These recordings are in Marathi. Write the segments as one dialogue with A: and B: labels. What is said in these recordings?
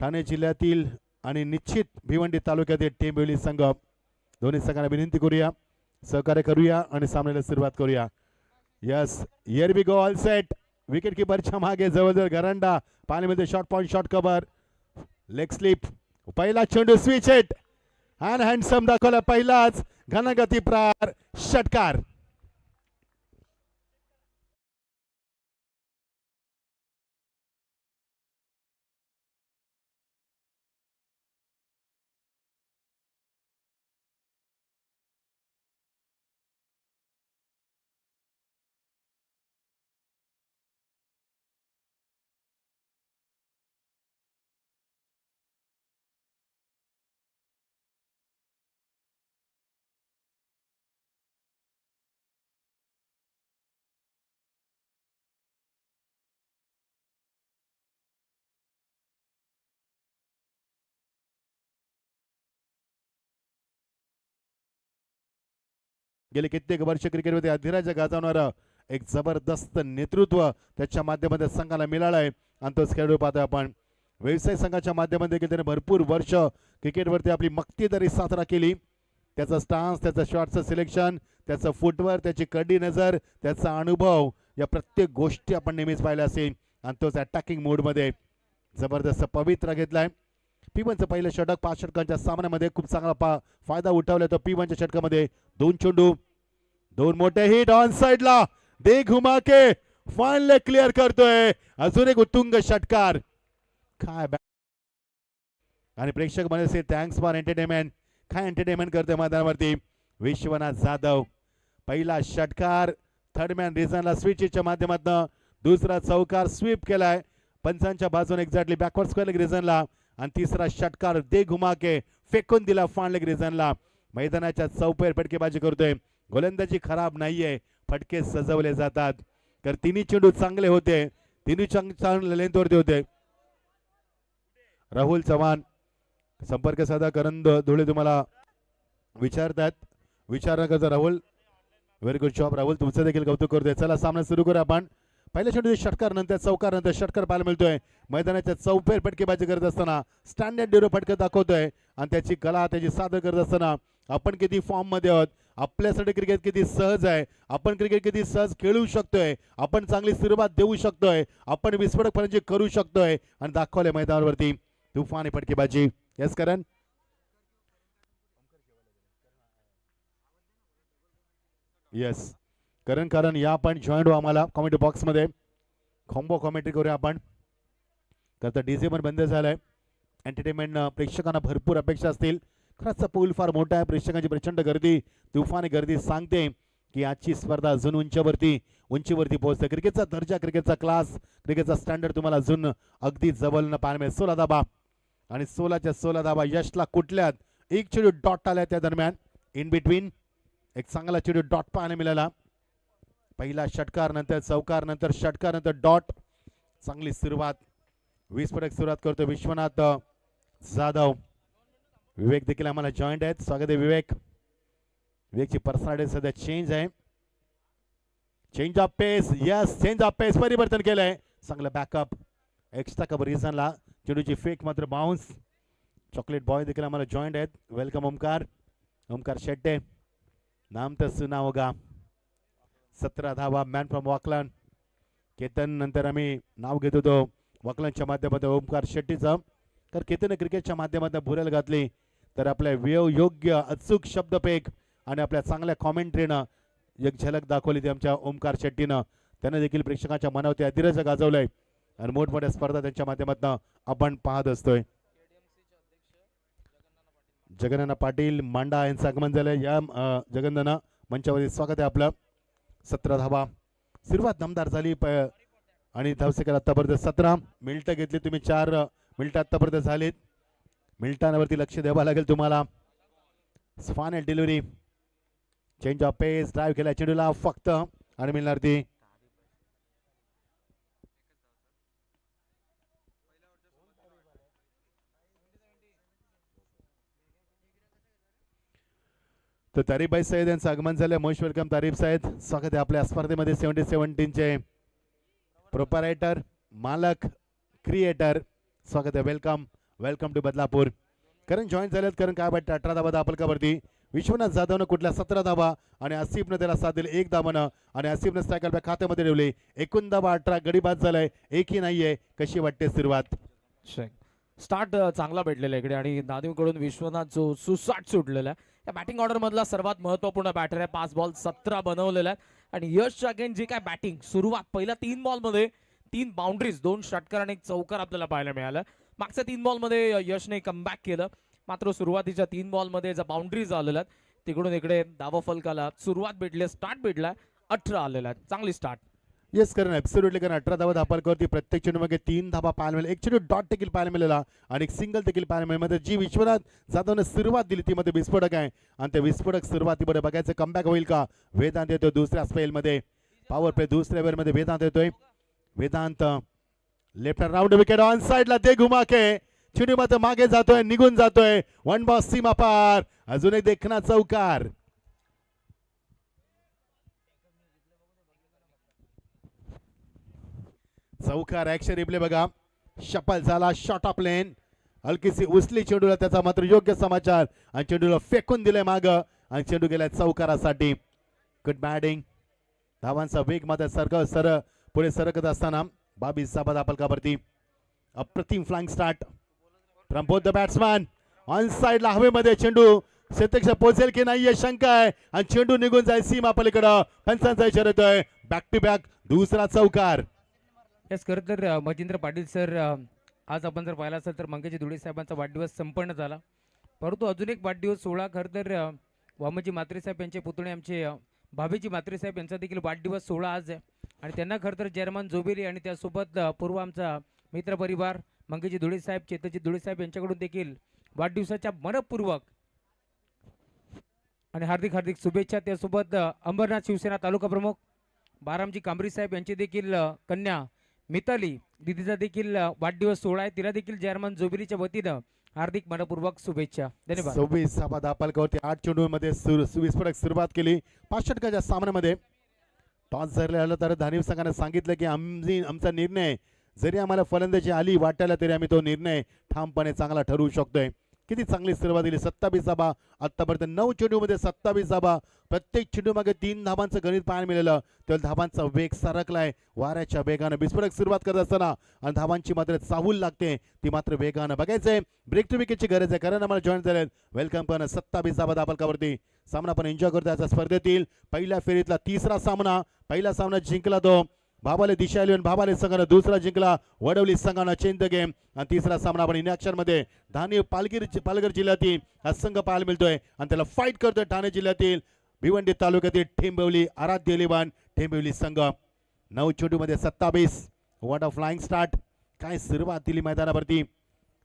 A: ठाणे जिल्ह्यातील आणि निश्चित भिवंडी तालुक्यातील टेंबिवली संघ दोन्ही संघांना विनंती करूया, सहकार्य करूया आणि सामन्याला सुरुवात करूया. Yes, here we go, all set. Wicket कीपरच्या मागे जवळजवळ गरांडा पाण्यामध्ये short point, short cover, leg slip. पहिला चेंडू स्विच हिट आणि हँडसम दाखवला पहिलाच घनगती प्रहार, षटकार. गेले कित्येक वर्ष क्रिकेटमध्ये अधिराज्य गाजवणारं एक जबरदस्त नेतृत्व त्याच्या माध्यमातून संघाला मिळालंय आणि तोच खेळाडू पाहतोय आपण. व्यवसाय संघाच्या माध्यमातून त्याने भरपूर वर्ष क्रिकेटवरती आपली मक्तेदारी साजरा केली. त्याचा स्टान्स, त्याचं शॉटचं सिलेक्शन, त्याचं फुटवर्क, त्याची कडी नजर, त्याचा अनुभव, या प्रत्येक गोष्टी आपण नेहमीच पाहिल्या असेल आणि तोच अटॅकिंग मोडमध्ये जबरदस्त पवित्रा घेतलाय. P1चं पहिलं षटक 5 षटकांच्या सामन्यामध्ये खूप चांगला फायदा उठवला. तो P1च्या षटकामध्ये 2 चेंडू, 2 मोठे हिट ऑन साइडला, दे घुमा के फाइनल क्लिअर करतोय. अजून एक उत्तुंग षटकार. काय आणि प्रेक्षक म्हणजे थँक्स फॉर एंटरटेनमेंट. काय एंटरटेनमेंट करतोय मैदानावरती विश्वनाथ जाधव. पहिला षटकार थर्ड मॅन रिझनला स्विचच्या माध्यमातून, दुसरा चौकार स्वीप केलाय पंचांच्या बाजूने एक्झॅक्टली बॅकवर्ड स्क्वेअर लेग रिझनला आणि तिसरा षटकार दे घुमा के फेकून दिला फॉन लेग रिझनला. मैदानाच्या चौपेर फटकेबाजी करतोय. गोलंदाजी खराब नाहीये, फटके सजवले जातात. तर तिन्ही चेंडू चांगले होते, तिन्ही चांगले लेंथवरती होते. राहुल चव्हाण संपर्क साधा करंद धुळे तुम्हाला विचारतात. विचार करतो Rahul, very good job Rahul, तुमचं देखील कौतुक करतोय. चला सामना सुरू करूया आपण. पहिल्या चेंडू षटकार नंतर चौकार नंतर षटकार पाहायला मिळतोय. मैदानाच्या चौफेर फटकेबाजी करत असताना स्टँडर्ड ड्युरो फटके दाखवतोय आणि त्याची कला त्याची सादर करत असताना आपण किती फॉर्म मध्ये आहोत, आपल्यासाठी क्रिकेट किती सहज आहे, आपण क्रिकेट किती सहज खेळू शकतोय, आपण चांगली सुरुवात देऊ शकतोय, आपण विस्फोटक फलंदाजी करू शकतोय आणि दाखवले मैदानावरती तुफानी फटकेबाजी. यस करण. यस कारण या आपण जॉईंट व्हा आम्हाला कॉमेंट्री बॉक्स मध्ये, कॉम्बो कॉमेंट्री करूया आपण. तर डीजे पण बंद झालाय. एंटरटेनमेंट प्रेक्षकांना भरपूर अपेक्षा असतील. खरंच पूल फार मोठा आहे, प्रेक्षकांची प्रचंड गर्दी, तुफानी गर्दी सांगते की आजची स्पर्धा अजून उंचीवरती पोहोचते. क्रिकेटचा दर्जा, क्रिकेटचा क्लास, क्रिकेटचा स्टँडर्ड तुम्हाला अजून अगदी जवळनं पाहायला मिळेल. 16 धाबा आणि 16च्या 16 धाबा यशला कुठल्यात. एक चेंडू डॉट आल्या त्या दरम्यान इन बिटवीन एक चांगला चेंडू डॉट पाहायला मिळाला. पहिला षटकार नंतर चौकार नंतर षटकार नंतर डॉट. चांगली सुरुवात, विस्फोटक सुरुवात करतो विश्वनाथ जाधव. विवेक देखील आम्हाला जॉईंट आहेत. स्वागत आहे विवेक. विवेकची पर्सनॅलिटी सध्या चेंज आहे. Change of pace, yes change of pace, परिवर्तन केलंय. चांगलं बॅकअप एक्स्ट्रा कव्हर रिझनला. चेंडूची फेक मात्र बाउन्स. चॉकलेट बॉय देखील आम्हाला जॉईंट आहेत. वेलकम ओमकार शेट्टे. नाम तर सुना होगा. 17 धावा, मॅन फ्रॉम वाकलन. केतन नंतर आम्ही नाव घेत होतो वाकलनच्या माध्यमातून ओमकार शेट्टीचं. तर केतन क्रिकेटच्या माध्यमातून भुरेल घातली तर आपल्या योग्य अचूक शब्दपेक आणि आपल्या चांगल्या कॉमेंट्रीनं एक झलक दाखवली ती आमच्या ओमकार शेट्टीनं. त्यानं देखील प्रेक्षकांच्या मनावरती अधिराज्य गाजवलंय आणि मोठमोठ्या स्पर्धा त्यांच्या माध्यमातून आपण पाहत असतोय. जगन्नाना पाटील मांडा यांचं आगमन झालंय. या जगन्नाना मंचावरती स्वागत आहे आपलं. 17 धावा, सुरुवात दमदार झाली आणि धावसेकर आतापर्यंत 17 मिनिटं घेतली तुम्ही. 4 मिनिटं आतापर्यंत झालीत. मिनिटांवरती लक्ष द्यावं लागेल तुम्हाला. Final delivery, change of pace, drive केला चेंडूला फक्त आणि मिळणार ती तर तारीफभाई सय्यद यांचं आगमन झालं. मोस्ट वेलकम तारीफ सय्यद, स्वागत आहे आपल्या स्पर्धेमध्ये. 70-17 प्रोपरायटर, मालक, क्रिएटर, स्वागत आहे. Welcome welcome to Badlapur. Karan join झालेत. करण काय वाटतं 18 धावा दापलकावरती. विश्वनाथ जाधवनं कुठल्या 17 धावा आणि आसिफनं त्याला साथ दिली 1 धावानं आणि आसिफनं स्ट्रायकर बॅक खात्यामध्ये ठेवले. एकूण धावा 18. गडी बाद झालाय, एकही नाहीये. कशी वाटते सुरुवात?
B: स्टार्ट चांगला भेटलेला इकडे आणि दादीकडून विश्वनाथ जो सुसाट सुटलेला आहे. या बॅटिंग ऑर्डर मधला सर्वात महत्वपूर्ण बॅटर आहे. 5 बॉल 17 बनवलेला आहे आणि यश अगेन जी काय बॅटिंग सुरुवात पहिल्या 3 बॉल मध्ये 3 बाउंड्रीज 2 षटकार आणि 1 चौकार आपल्याला पाहायला मिळालं. मागच्या 3 बॉल मध्ये यशने कमबॅक केलं, मात्र सुरुवातीच्या 3 बॉल मध्ये ज्या बाउंड्रीज आलेल्या तिकडून इकडे धावा फलकाला सुरुवात भेटली, स्टार्ट भेटला. 18 आलेला आहे, चांगली स्टार्ट.
A: येस करण ऍब्सोल्युटली. कारण 18 धावा दापलकावरती प्रत्येक चेंडूमध्ये 3 धावा पाहायला मिळाल्या, 1 चेंडू डॉट देखील पाहायला मिळाला आणि 1 सिंगल देखील पाहायला मिळालं. मध्ये जी विश्वनाथ जाधवने सुरुवात दिली ती मध्ये विस्फोटक आहे आणि त्या विस्फोटक सुरुवातीमध्ये बघायचं कमबॅक होईल का. वेदांत येतोय दुसऱ्या स्पेलमध्ये, पॉवर प्ले दुसऱ्या वेळमध्ये वेदांत येतोय. Vedant left round wicket on साइडला ते घुमा के चेंडू मात्र मागे जातोय, निघून जातोय. 1 बॉल सीमा पार, अजून एक देखना चौकार. चौकार ऍक्शन रिप्ले बघा. शपल झाला, शॉट ऑफ लेन, हलकीसी उचली चेंडूला, त्याचा मात्र योग्य समाचार आणि चेंडूला फेकून दिले माग आणि चेंडू गेलाय चौकारासाठी. Good batting. धावांचा वेग मात्र पुढे सरकत असताना 22 धावा दापलकावरती. अप्रतिम flying start from both the batsman. On साइडला हवेमध्ये चेंडू शतक पोहोचेल की नाही शंका आहे आणि चेंडू निघून जाईल सीमा पलीकडं. पंचांचा इशारा येतोय. बॅक टू बॅक दुसरा चौकार.
C: यस, खरं तर मच्छिंद्र पाटील सर, आज आपण जर पाहिला असेल तर मंगेजी धुळे साहेबांचा वाढदिवस संपन्न झाला, परंतु अजून एक वाढदिवस सोहळा खरं तर वामजी म्हात्रे साहेब यांचे पुतणे आमचे भाभीजी म्हात्रे साहेब यांचा देखील वाढदिवस सोहळा आज आहे आणि त्यांना खरं तर चेअरमन जोबेरी आणि त्यासोबत पूर्व आमचा मित्र परिवार मंगेजी धुळे साहेब, चेतनजी धुळे साहेब यांच्याकडून देखील वाढदिवसाच्या मनपूर्वक आणि हार्दिक हार्दिक शुभेच्छा. त्यासोबत अंबरनाथ शिवसेना तालुका प्रमुख बारामजी कांबरी साहेब यांची देखील कन्या मिताली दिदीचा देखील वाढदिवस सोहळा आहे, तिला देखील चेअरमन जोबिरीच्या वतीनं हार्दिक मनपूर्वक शुभेच्छा. धन्यवाद.
A: 26 धावा दापलकावरती 8 चेंडूमध्ये विस्फोटक सुरुवात केली. 5 षटकाच्या सामन्यामध्ये टॉस जर आलं तर धानिव संघाने सांगितलं की आमचा निर्णय जरी आम्हाला फलंदाजी आली वाटायला तरी आम्ही तो निर्णय ठामपणे चांगला ठरवू शकतोय. किती चांगली सुरुवात दिली. 27 धावा आतापर्यंत 9 चेंडूमध्ये 27 धावा. प्रत्येक चेंडू मागे 3 धावांचं गणित पाहायला मिळालं. तर धावांचा वेग सरकलाय वाऱ्याच्या वेगानं. विस्फोटक सुरुवात करत असताना आणि धावांची मात्र चाहूल लागते ती मात्र वेगानं. बघायचंय ब्रेक टू विकेटची गरज आहे कारण आम्हाला जॉईन झाले. वेलकम पण 27 धावा दापलकावरती सामना पण एन्जॉय करतो याचा स्पर्धेतील पहिल्या फेरीतला तिसरा सामना. पहिला सामना जिंकला तो भाबाले दिशा इलेव्हन भाबाले संघानं, दुसरा जिंकला वडवली संघानं चेंज द गेम आणि तिसरा सामना आपण इनॅक्शन मध्ये धानी पालघर जिल्ह्यातील हा संघ पाहायला मिळतोय आणि त्याला फाईट करतोय ठाणे जिल्ह्यातील भिवंडी तालुक्यातील ठेंबवली आराध्य इलेव्हन ठेंबवली संघ. 9 चेंडूमध्ये 27. What a flying start. काय सुरुवात दिली मैदानावरती.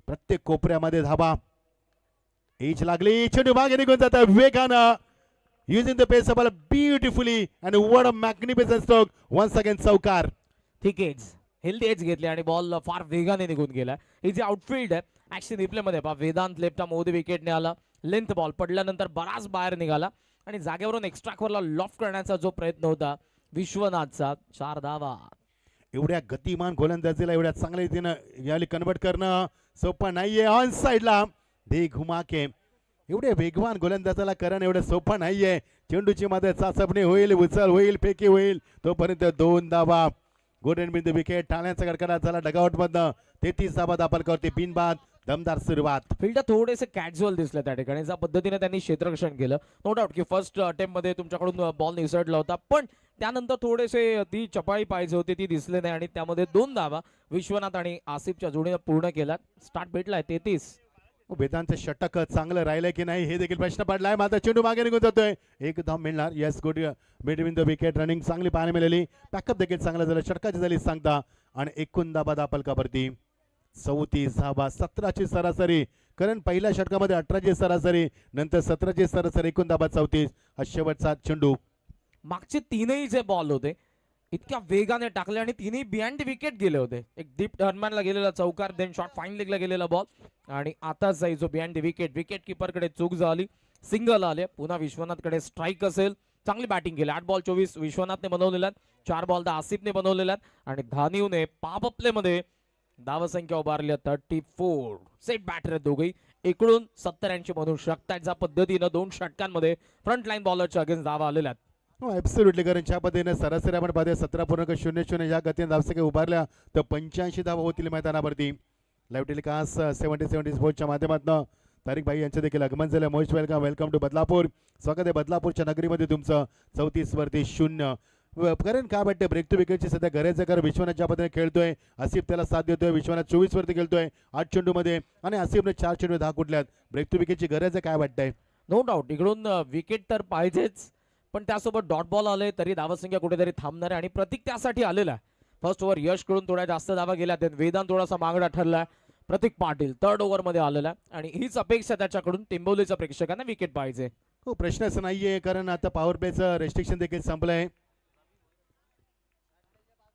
A: प्रत्येक कोपऱ्यामध्ये धाबा. एज लागली, चेंडू मागे निघून जात वेगानं. Using the pace of ball beautifully and what a magnificent stroke. Once again चौकार.
B: ठीक एज हेल्दी एज घेतली आणि बॉल फार वेगाने निघून गेला. ही जी आउटफील्ड आहे ऍक्शन रिप्ले मध्ये पहा, वेदांत लेफ्ट मोदी विकेटने आला. लेंथ बॉल पडल्यानंतर बराच बाहेर निघाला आणि जागेवरून एक्स्ट्रा कव्हरला लॉफ्ट करण्याचा जो प्रयत्न होता विश्वनाथचा. 4 धावा.
A: एवढ्या गतिमान गोलंदाजीला एवढ्या चांगल्या रीतीनं यावेळी कन्वर्ट करणं सोपं नाहीये. ऑन साइडला दे घुमा के एवढे वेगवान गोलंदाजाला करण एवढं सोपं नाहीये. चेंडूची मध्ये चाचपणी होईल, उचल होईल, फेकी होईल, तोपर्यंत 2 धावा. गोल्डन बिंदू विकेट. टाळ्यांचा कडकडाट झाला डगआउट मधनं. 33 धावा दापलकावरती बिनबाद. दमदार सुरुवात.
B: फील्ड थोडेसे कॅज्युअल दिसले त्या ठिकाणी ज्या पद्धतीने त्यांनी क्षेत्ररक्षण केलं. नो डाऊट की फर्स्ट अटेम्प्ट मध्ये तुमच्याकडून बॉल निसटला होता, पण त्यानंतर थोडेसे ती चपाई पाहिजे होती ती दिसली नाही आणि त्यामध्ये 2 धावा विश्वनाथ आणि आसिफच्या जोडीने पूर्ण केला. स्टार्ट भेटलाय 33.
A: वेदांचं षटक चांगलं राहिलंय की नाही हे देखील प्रश्न पडलाय. मात्र चेंडू मागे निघून जातोय. 1 धाव मिळणार. Yes, good between the wicket. Running चांगली पाहायला मिळाली. पॅकअप देखील चांगलं झालं. षटकाची झाली सांगता आणि 21 धावा दापलकावरती. 34 धावा. 17ची सरासरी. कारण पहिल्या षटकामध्ये 18ची सरासरी, नंतर 17ची सरासरी, 21 धावा 34. हा शेवटचा चेंडू.
B: मागचे 3ही जे बॉल होते इतक्या वेगाने टाकले आणि 3ही बिहाइंड विकेट गेले होते. एक डीप टर्नमॅनला गेलेला चौकार, देन शॉट फाईन लेगला गेलेला बॉल आणि आता जाई जो बिहाइंड विकेट कीपर कडे चूक झाली. सिंगल आले. पुन्हा विश्वनाथ कडे स्ट्राईक असेल. चांगली बॅटिंग केली. 8 बॉल 24 विश्वनाथने बनवलेल्या, 4 बॉल आसिफने बनवलेल्या आणि धानिवने पाप प्ले मध्ये धावसंख्या उभारली 34. सेट बॅटर आहेत दोघेही. इकडून 70-80 म्हणू शकतात. ज्या पद्धतीनं 2 षटकांमध्ये फ्रंट लाईन बॉलरच्या अगेन्स्ट धावा आलेल्या आहेत.
A: हो ॲब्सोल्युटली, कारण ज्या पद्धतीने सरासरी आपण पाहतोय 17.00 या गतीने धावसंख्या उभारल्या तर 85 धावा होतील मैदानावरती. लाईव्ह टेलिकास्ट 70 स्पोर्ट्सच्या माध्यमातून तारिक भाई यांचं देखील आगमन झालं. Most welcome to Badlapur. स्वागत आहे बदलापूरच्या नगरीमध्ये तुमचं. 34-0. कारण काय वाटतं ब्रेक टू विकेटची सध्या गरज आहे, कारण विश्वनाथ ज्या पद्धतीने खेळतोय, आसिफ त्याला साथ देतोय. विश्वनाथ 24 खेळतोय 8 चेंडूमध्ये आणि आसिफने 4 चेंडू 10 कुठल्यात. ब्रेक टू विकेटची गरज आहे, काय वाटतंय?
B: नो डाऊट इकडून विकेट तर पाहिजेच, पण त्यासोबत डॉट बॉल आले तरी धावसंख्या कुठेतरी थांबणार आहे आणि प्रतीक त्यासाठी आलेला आहे. फर्स्ट ओव्हर यशकडून थोड्या जास्त धावा गेल्या, वेदांत थोडासा मागडा ठरलाय. प्रतीक पाटील 3rd ओव्हरमध्ये आलेला आहे आणि हीच अपेक्षा त्याच्याकडून टिंबवलीच्या प्रेक्षकांना विकेट पाहिजे.
A: हो प्रश्नच नाहीये, कारण आता पॉवर प्लेचं रेस्ट्रिक्शन देखील संपलंय.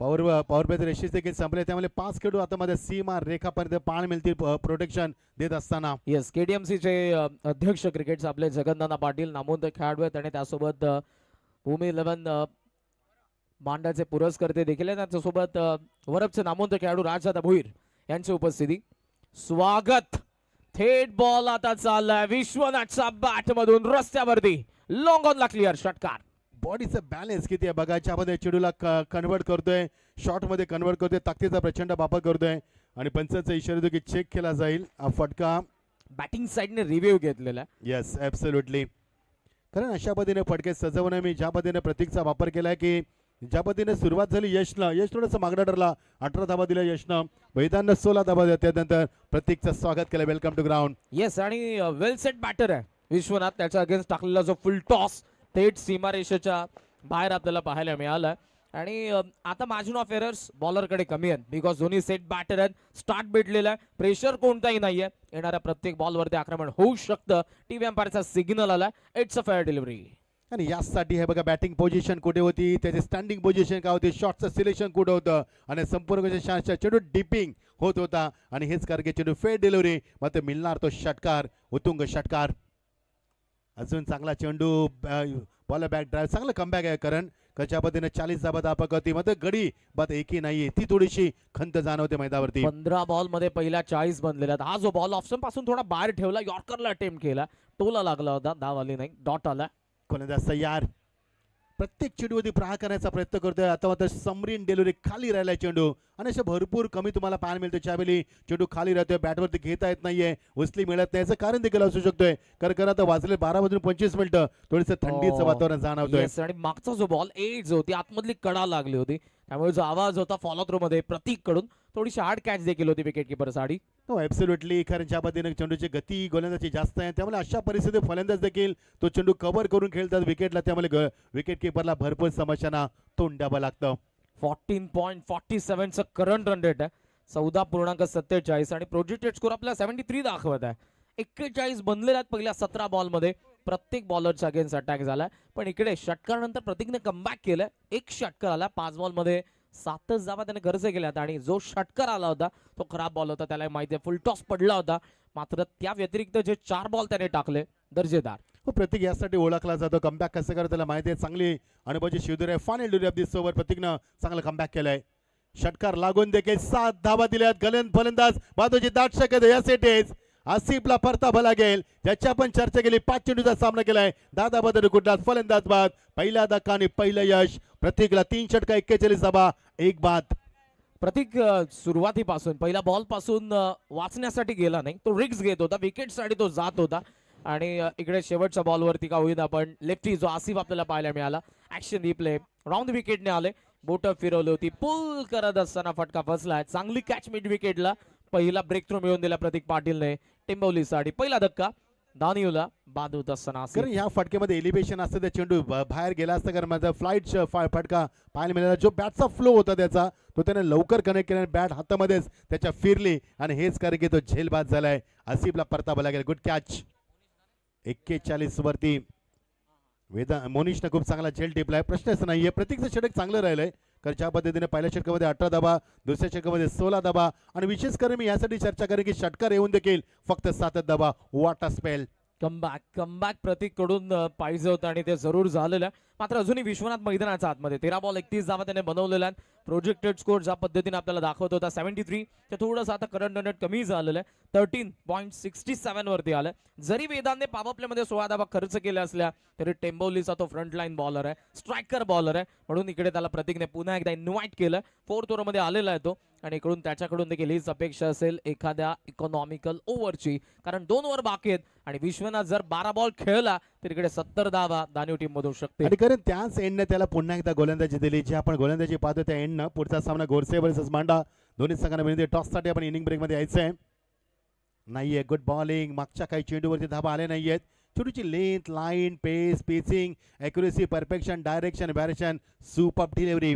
A: पॉवर प्लेचं रेस्ट्रिक्शन देखील संपलंय, त्यामुळे 5 खेळाडू आता मध्ये सीमा रेखापर्यंत पाण मिळतील प्रोटेक्शन देत असताना.
B: येस, केडीएमसीचे अध्यक्ष क्रिकेटचे आपले जगन्नाथ पाटील नामवंत खेळाडू आहेत आणि त्यासोबत भूमी 11 मांडाचे पुरस्कर्ते देखील आहेत. त्याच्यासोबत वरपचे नामवंत खेळाडू राजदादा भोईर यांची उपस्थिती. स्वागत. थेट बॉल आता चाललाय विश्वनाथच्या बॅट मधून रस्त्यावरती लॉंग ऑन ला क्लिअर षटकार.
A: बॉडीचं बॅलन्स किती आहे बघा, ज्यामध्ये चेडूला कन्वर्ट करतोय, शॉर्ट मध्ये कन्वर्ट करतोय, ताकदीचा प्रचंड वापर करतोय आणि पंचाचा इशारा देतो की चेक केला जाईल हा फटका.
B: बॅटिंग साइडने रिव्ह्यू घेतलेला.
A: येस ॲब्सोल्युटली, कारण अशा पद्धतीने फटके सजवणं मी ज्या पद्धतीने प्रतीकचा वापर केलाय की ज्या पद्धतीने सुरुवात झाली यश थोडंसं मागणं ठरला. 18 धावा दिल्या यशनं, वेदांना 16 धावा दिल्या. त्यानंतर प्रतीकचं स्वागत केलं. Welcome to ground.
B: येस, आणि वेल सेट बॅटर आहे विश्वनाथ. त्याच्या अगेन्स्ट टाकलेला जो फुल टॉस थेट सीमारेषेच्या बाहेर आपल्याला पाहायला मिळाला. आणि आता मार्जिन ऑफ एरर्स बॉलरकडे कमी आहेत, बिकॉज दोन्ही सेट बॅटर आहेत. स्टार्ट भेटलेला आहे, प्रेशर कोणताही नाहीये. येणाऱ्या प्रत्येक बॉलवरती आक्रमण होऊ शकतं. टीव्ही अंपायरचा सिग्नल आला. It's a fair delivery.
A: आणि यासाठी हे बघा बॅटिंग पोझिशन कुठे होती, त्याची स्टँडिंग पोझिशन काय होती, शॉटचं सिलेक्शन कुठं होतं आणि संपूर्ण चेंडू डिपिंग होत होता. आणि हेच कारण चेंडू फेअर डिलिव्हरी मात्र मिळणार तो षटकार, उत्तुंग षटकार. अजून चांगला चेंडू बॉल बॅक ड्राईव्ह, चांगलं कमबॅक आहे. कारण कशा पद्धतीने 40 धावा धापक होती मात्र गडी बात एकही नाहीये, ती थोडीशी खंत जाणवते मैदानावरती.
B: 15 बॉल मध्ये पहिल्या 40 बनलेल्या. हा जो बॉल ऑप्शन पासून थोडा बाहेर ठेवला, यॉर्करला अटेम्प्ट केला, टोला लागला होता, धाव आली नाही, डॉट आला.
A: कोणत्या तयार प्रत्येक चेंडूवरती प्रहार करण्याचा प्रयत्न करतोय. आता मात्र समरीन डिलिव्हरी खाली राहिलाय चेंडू आणि असे भरपूर कमी तुम्हाला पाहायला मिळतो. ज्यावेळी चेंडू खाली राहतोय, बॅटवरती घेता येत नाहीये, उचली मिळत नाही, याचं कारण देखील असू शकतोय. कारण आता वाजले 12:25 थोडंसं थंडीचं वातावरण जाणवतोय.
B: आणि मागचा जो बॉल एज होती, आतमधली कडा लागली होती, त्यामुळे जो आवाज होता फॉलो थ्रो मध्ये प्रतीक कडून थोडीशी हार्ड कॅच देखील होती विकेट किपर साठी.
A: हो ॲब्सोल्युटली, कारण ज्या पद्धतीने चेंडूची गती गोलंदाजी जास्त आहे, त्यामुळे अशा परिस्थितीत फलंदाज देखील तो चेंडू कव्हर करून खेळतात विकेटला, त्यामुळे विकेट किपरला भरपूर समस्यांना तोंड द्यावं लागतं.
B: 14.47चं करंट रन रेट आहे, 14.47 आणि प्रोजेक्टेड स्कोर आपला 73 दाखवत आहे. 41 बनलेले आहेत पहिल्या 17 बॉलमध्ये. प्रत्येक बॉलरच्या अगेन्स्ट अटॅक झाला, पण इकडे षटकारानंतर प्रतीकने कमबॅक केलं. एक षटकार आला 5 बॉलमध्ये, 7च धावा त्याने खर्च केल्यात आणि जो षटकार आला होता तो खराब बॉल होता, त्याला माहिती आहे, फुल टॉस पडला होता. मात्र त्या व्यतिरिक्त जे 4 बॉल त्याने टाकले दर्जेदार.
A: हो प्रतीक यासाठी ओळखला जातो, कमबॅक कसं करत त्याला माहिती आहे, चांगली अनुभवाची शिवधर आहे. Final delivery of this over प्रतीकनं चांगला कमबॅक केलाय. षटकार लागून देखील 7 धावा दिल्यात. फलंदाज बाजूची दाट शक्यता या सेटेज आसिफला परतावा लागेल, ज्याची आपण चर्चा केली. 5 चेंडूचा सामना केलाय, 10 धावा कुठला फलंदाज बाद. पहिला धक्का आणि पहिलं यश प्रतीकला. 3 षटका 41 धावा 1 बाद.
B: प्रतीक सुरुवातीपासून पहिल्या बॉल पासून वाचण्यासाठी गेला नाही, तो रिक्स घेत होता, विकेट साठी तो जात होता. आणि इकडे शेवटच्या बॉलवरती का होईना पण लेफ्टी जो आसिफ आपल्याला पाहायला मिळाला. ऍक्शन रिप्ले राऊंड विकेटने आले, बोट फिरवली होती, पुल करत असताना फटका फसलाय. चांगली कॅच मिड विकेटला. पहिला ब्रेक थ्रू मिळवून दिला प्रतीक पाटीलने टिंबवलीसाठी. पहिला धक्का दानिवला बाद होत असताना.
A: कारण ह्या फटक्यामध्ये एलिव्हेशन असतं, त्या चेंडू बाहेर गेला असता, कारण माझा फ्लाईट फटका पाहायला मिळाला. जो बॅटचा फ्लो होता त्याचा, तो त्याने लवकर कनेक्ट केला, बॅट हातामध्येच त्याच्या फिरली आणि हेच कारण की तो झेलबाद झालाय. आसिफला परतावा लागेल. Good catch. 41 वरती मोनिशनं खूप चांगला झेल टिपलाय, प्रश्नच नाहीये. प्रत्येकचं षटक चांगलं राहिलंय, कारण ज्या पद्धतीने पहिल्या षटकामध्ये 18 धावा, दुसऱ्या षटकामध्ये 16 धावा आणि विशेष करून मी यासाठी चर्चा करेन की षटकार येऊन देखील फक्त 7 धावा. What a spell.
B: कमबॅक प्रतीक कडून पाहिजे होतं आणि ते जरूर झालेलं. मात्र अजूनही विश्वनाथ मैदानाच्या आतमध्ये 13 बॉल 31 धावा त्याने बनवलेल्या आहेत. प्रोजेक्टेड स्कोर ज्या पद्धतीने आपल्याला दाखवत होता 73, ते थोडंसं आता करंट रन रेट कमी झालेलं आहे. 13.67 वरती आलं. जरी वेदांतने पॉवर प्ले मध्ये 16 धावा खर्च केल्या असल्या तरी टेंबोलीचा तो फ्रंट लाईन बॉलर आहे, स्ट्रायकर बॉलर आहे, म्हणून इकडे त्याला प्रतीकने पुन्हा एकदा इन्व्हाइट केलं. 4th ओव्हरमध्ये आलेला आहे तो आणि इकडून त्याच्याकडून देखील हीच अपेक्षा असेल एखाद्या इकॉनॉमिकल ओव्हरची, कारण 2 ओव्हर बाकी आहेत आणि विश्वनाथ जर 12 बॉल खेळला तर इकडे 70 धावा दानीव टीम मधून शकते.
A: आणि कारण त्याच एंडने त्याला पुन्हा एकदा गोलंदाजी दिली, जी आपण गोलंदाजी पाहतो त्या एंडनं. पुढचा सामना गोरसे वर्सेस मांडा. दोन्ही संघांना विनंती, टॉससाठी आपण इनिंग ब्रेक मध्ये यायचंय. नाहीये गुड बॉलिंग, मागच्या काही चेंडूवरती धाबा आले नाहीयेत. चेंडूची length, line, pace, pitching, accuracy, perfection, direction, variation, super delivery.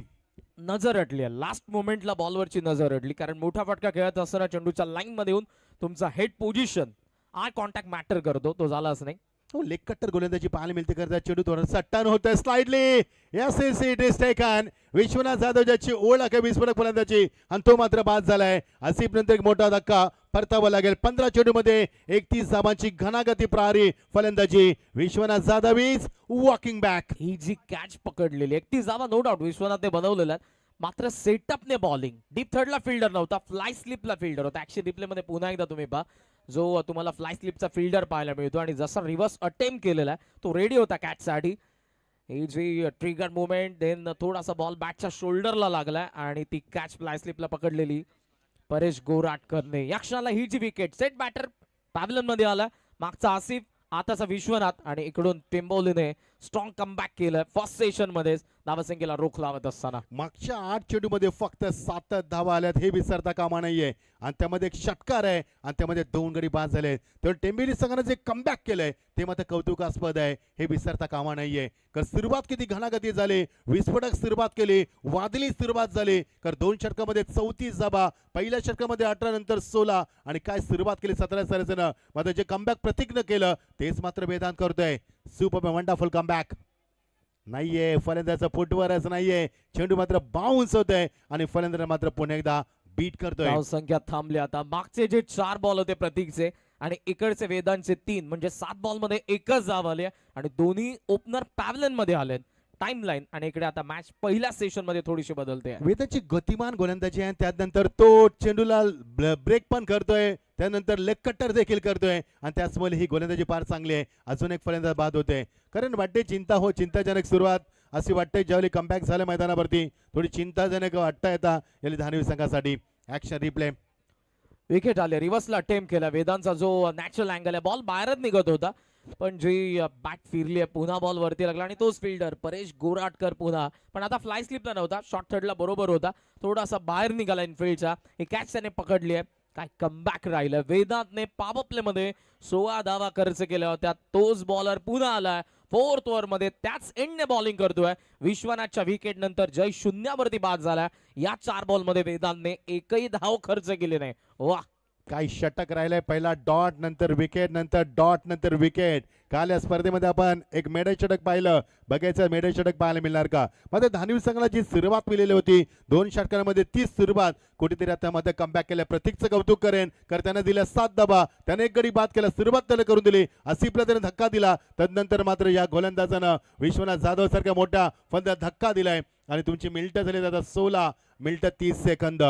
B: नजर अटली आहे लास्ट मोमेंटला बॉलवरची नजर अटली, कारण मोठा फटका खेळत असताना चेंडूच्या लाईन मध्ये येऊन तुमचा head position, eye contact matter करतो, तो झालाच नाही.
A: हो, लेग कट्टर गोलंदाजी पाहायला मिळते. करता चेंडू थोडासा टर्न होतोय slightly. Yes it is taken. Vishwanath Jadhav ज्याची ओळख आहे विस्फोटक फलंदाजी, आणि तो मात्र बाद झालाय. आसिफ नंतर एक मोठा धक्का परतावा लागेल. 15 चेंडू मध्ये 31 धावांची घनागती प्रहारी फलंदाजी. Vishwanath Jadhav is walking back.
B: ही जी कॅच पकडलेली 31 धावा नो डाऊट विश्वनाथने बनवलेला, मात्र सेटअपने बॉलिंग. डीप थर्डला फिल्डर नव्हता, फ्लाय स्लिपला फिल्डर होता. ऍक्शन रिप्ले मध्ये पुन्हा एकदा तुम्ही पहा, जो तुम्हाला फ्लाय स्लिपचा फिल्डर पाहायला मिळतो आणि जसा रिव्हर्स अटेम्प्ट केलेला आहे तो रेडी होता कॅचसाठी. ही जी ट्रिगर मुवमेंट, देन थोडासा बॉल बॅटच्या शोल्डरला लागलाय आणि ती कॅच फ्लाय स्लिपला पकडलेली परेश गोराटकरने. या क्षणाला ही जी विकेट, सेट बॅटर पॅव्हलियन मध्ये आला, मागचा आसिफ, आताचा विश्वनाथ, आणि इकडून टेंबोलीने स्ट्रॉंग कमबॅक केलं फर्स्ट सेशन मध्ये धावसंख्येला रोख लावत असताना.
A: मागच्या 8 चेंडू मध्ये फक्त 7 धावा आल्यात, हे विसरता कामा नाहीये. आणि त्यामध्ये एक षटकार आहे आणि त्यामध्ये 2 गडी बाद झाले. तर टेंबोली संघाने जे कमबॅक केलंय ते मात्र कौतुकास्पद आहे, हे विसरता कामा नाहीये. कारण सुरुवात किती घणागती झाली, विस्फोटक सुरुवात केली, वादळी सुरुवात झाली. कारण 2 षटकामध्ये 34 धावा, पहिल्या षटकामध्ये 18 नंतर 16, आणि काय सुरुवात केली 17 सरसेनं. मात्र जे कमबॅक प्रतीकनं केलं तेच मात्र वेदांत करतोय. Super wonderful comeback. नाहीये फलंदाजाचा फुटवरच नाहीये, चेंडू मात्र बाउन्स होतोय आणि फलंदाज मात्र पुन्हा एकदा बीट करतोय.
B: धावसंख्या थांबली आता. मागचे जे 4 बॉल होते प्रतीकचे आणि इकडचे वेदांतचे 3, म्हणजे 7 बॉल मध्ये एकच धाव आली आणि दोन्ही ओपनर पॅव्हलियन मध्ये आले. टाइम लाईन आणि इकडे आता मॅच पहिल्या सेशन मध्ये थोडीशी बदलते.
A: वेदांची गतिमान गोलंदाजी आहे, त्यानंतर तो चेंडूला ब्रेक पण करतोय, त्यानंतर लेग कट्टर देखील करतोय आणि त्याचमुळे ही गोलंदाजी फार चांगली आहे. अजून एक फलंदाज बाद होते, कारण वाटते चिंताजनक सुरुवात अशी वाटते. ज्यावेळी कमबॅक झालं मैदानावरती थोडी चिंताजनक वाटता येता या धानवी संघासाठी. Action replay.
B: विकेट आले, रिव्हर्सला अटेम्प्ट केला. वेदांतचा जो नॅचरल अँगल आहे, बॉल बाहेरच निघत होता, पण जी बॅट फिरली आहे, पुन्हा बॉल वरती लागला आणि तोच फिल्डर परेश गोराटकर पुन्हा, पण आता फ्लाय स्लिपला नव्हता, शॉर्ट थर्डला बरोबर होता, थोडासा बाहेर निघाला इनफिल्डचा. ही कॅच त्याने पकडली आहे. काय कमबॅक राहिलं. वेदांतने पॉवर प्ले मध्ये 16 धावा खर्च केल्या होत्या, तोच बॉलर पुन्हा आलाय 4th ओव्हर मध्ये, त्याच एंडने बॉलिंग करतोय. विश्वनाथच्या विकेट नंतर जय शून्यावरती बाद झाला. या 4 बॉल मध्ये वेदांतने एकही धाव खर्च केली नाही. वा,
A: काही षटक राहिलंय. पहिला डॉट, नंतर विकेट, नंतर डॉट, नंतर विकेट. काल या स्पर्धेमध्ये आपण एक मेडल षटक पाहिलं, बघायचं मेडल षटक पाहायला मिळणार का. मध्ये धानवी संघाला जी सुरुवात मिळाली होती 2 षटकांमध्ये, ती सुरुवात कुठेतरी आता मध्ये कमबॅक केल्या. प्रतीकचं कौतुक करेन, कारण त्याने दिल्या 7 धावा, त्याने एक गडी बाद केला, सुरुवात त्याला करून दिली. आसिफला त्याने धक्का दिला, तदनंतर मात्र या गोलंदाजानं विश्वनाथ जाधव सारख्या मोठ्या फलंदाजाला धक्का दिलाय आणि तुमची मिनिटं झाली आता 16 मिनिटं 30 सेकंद.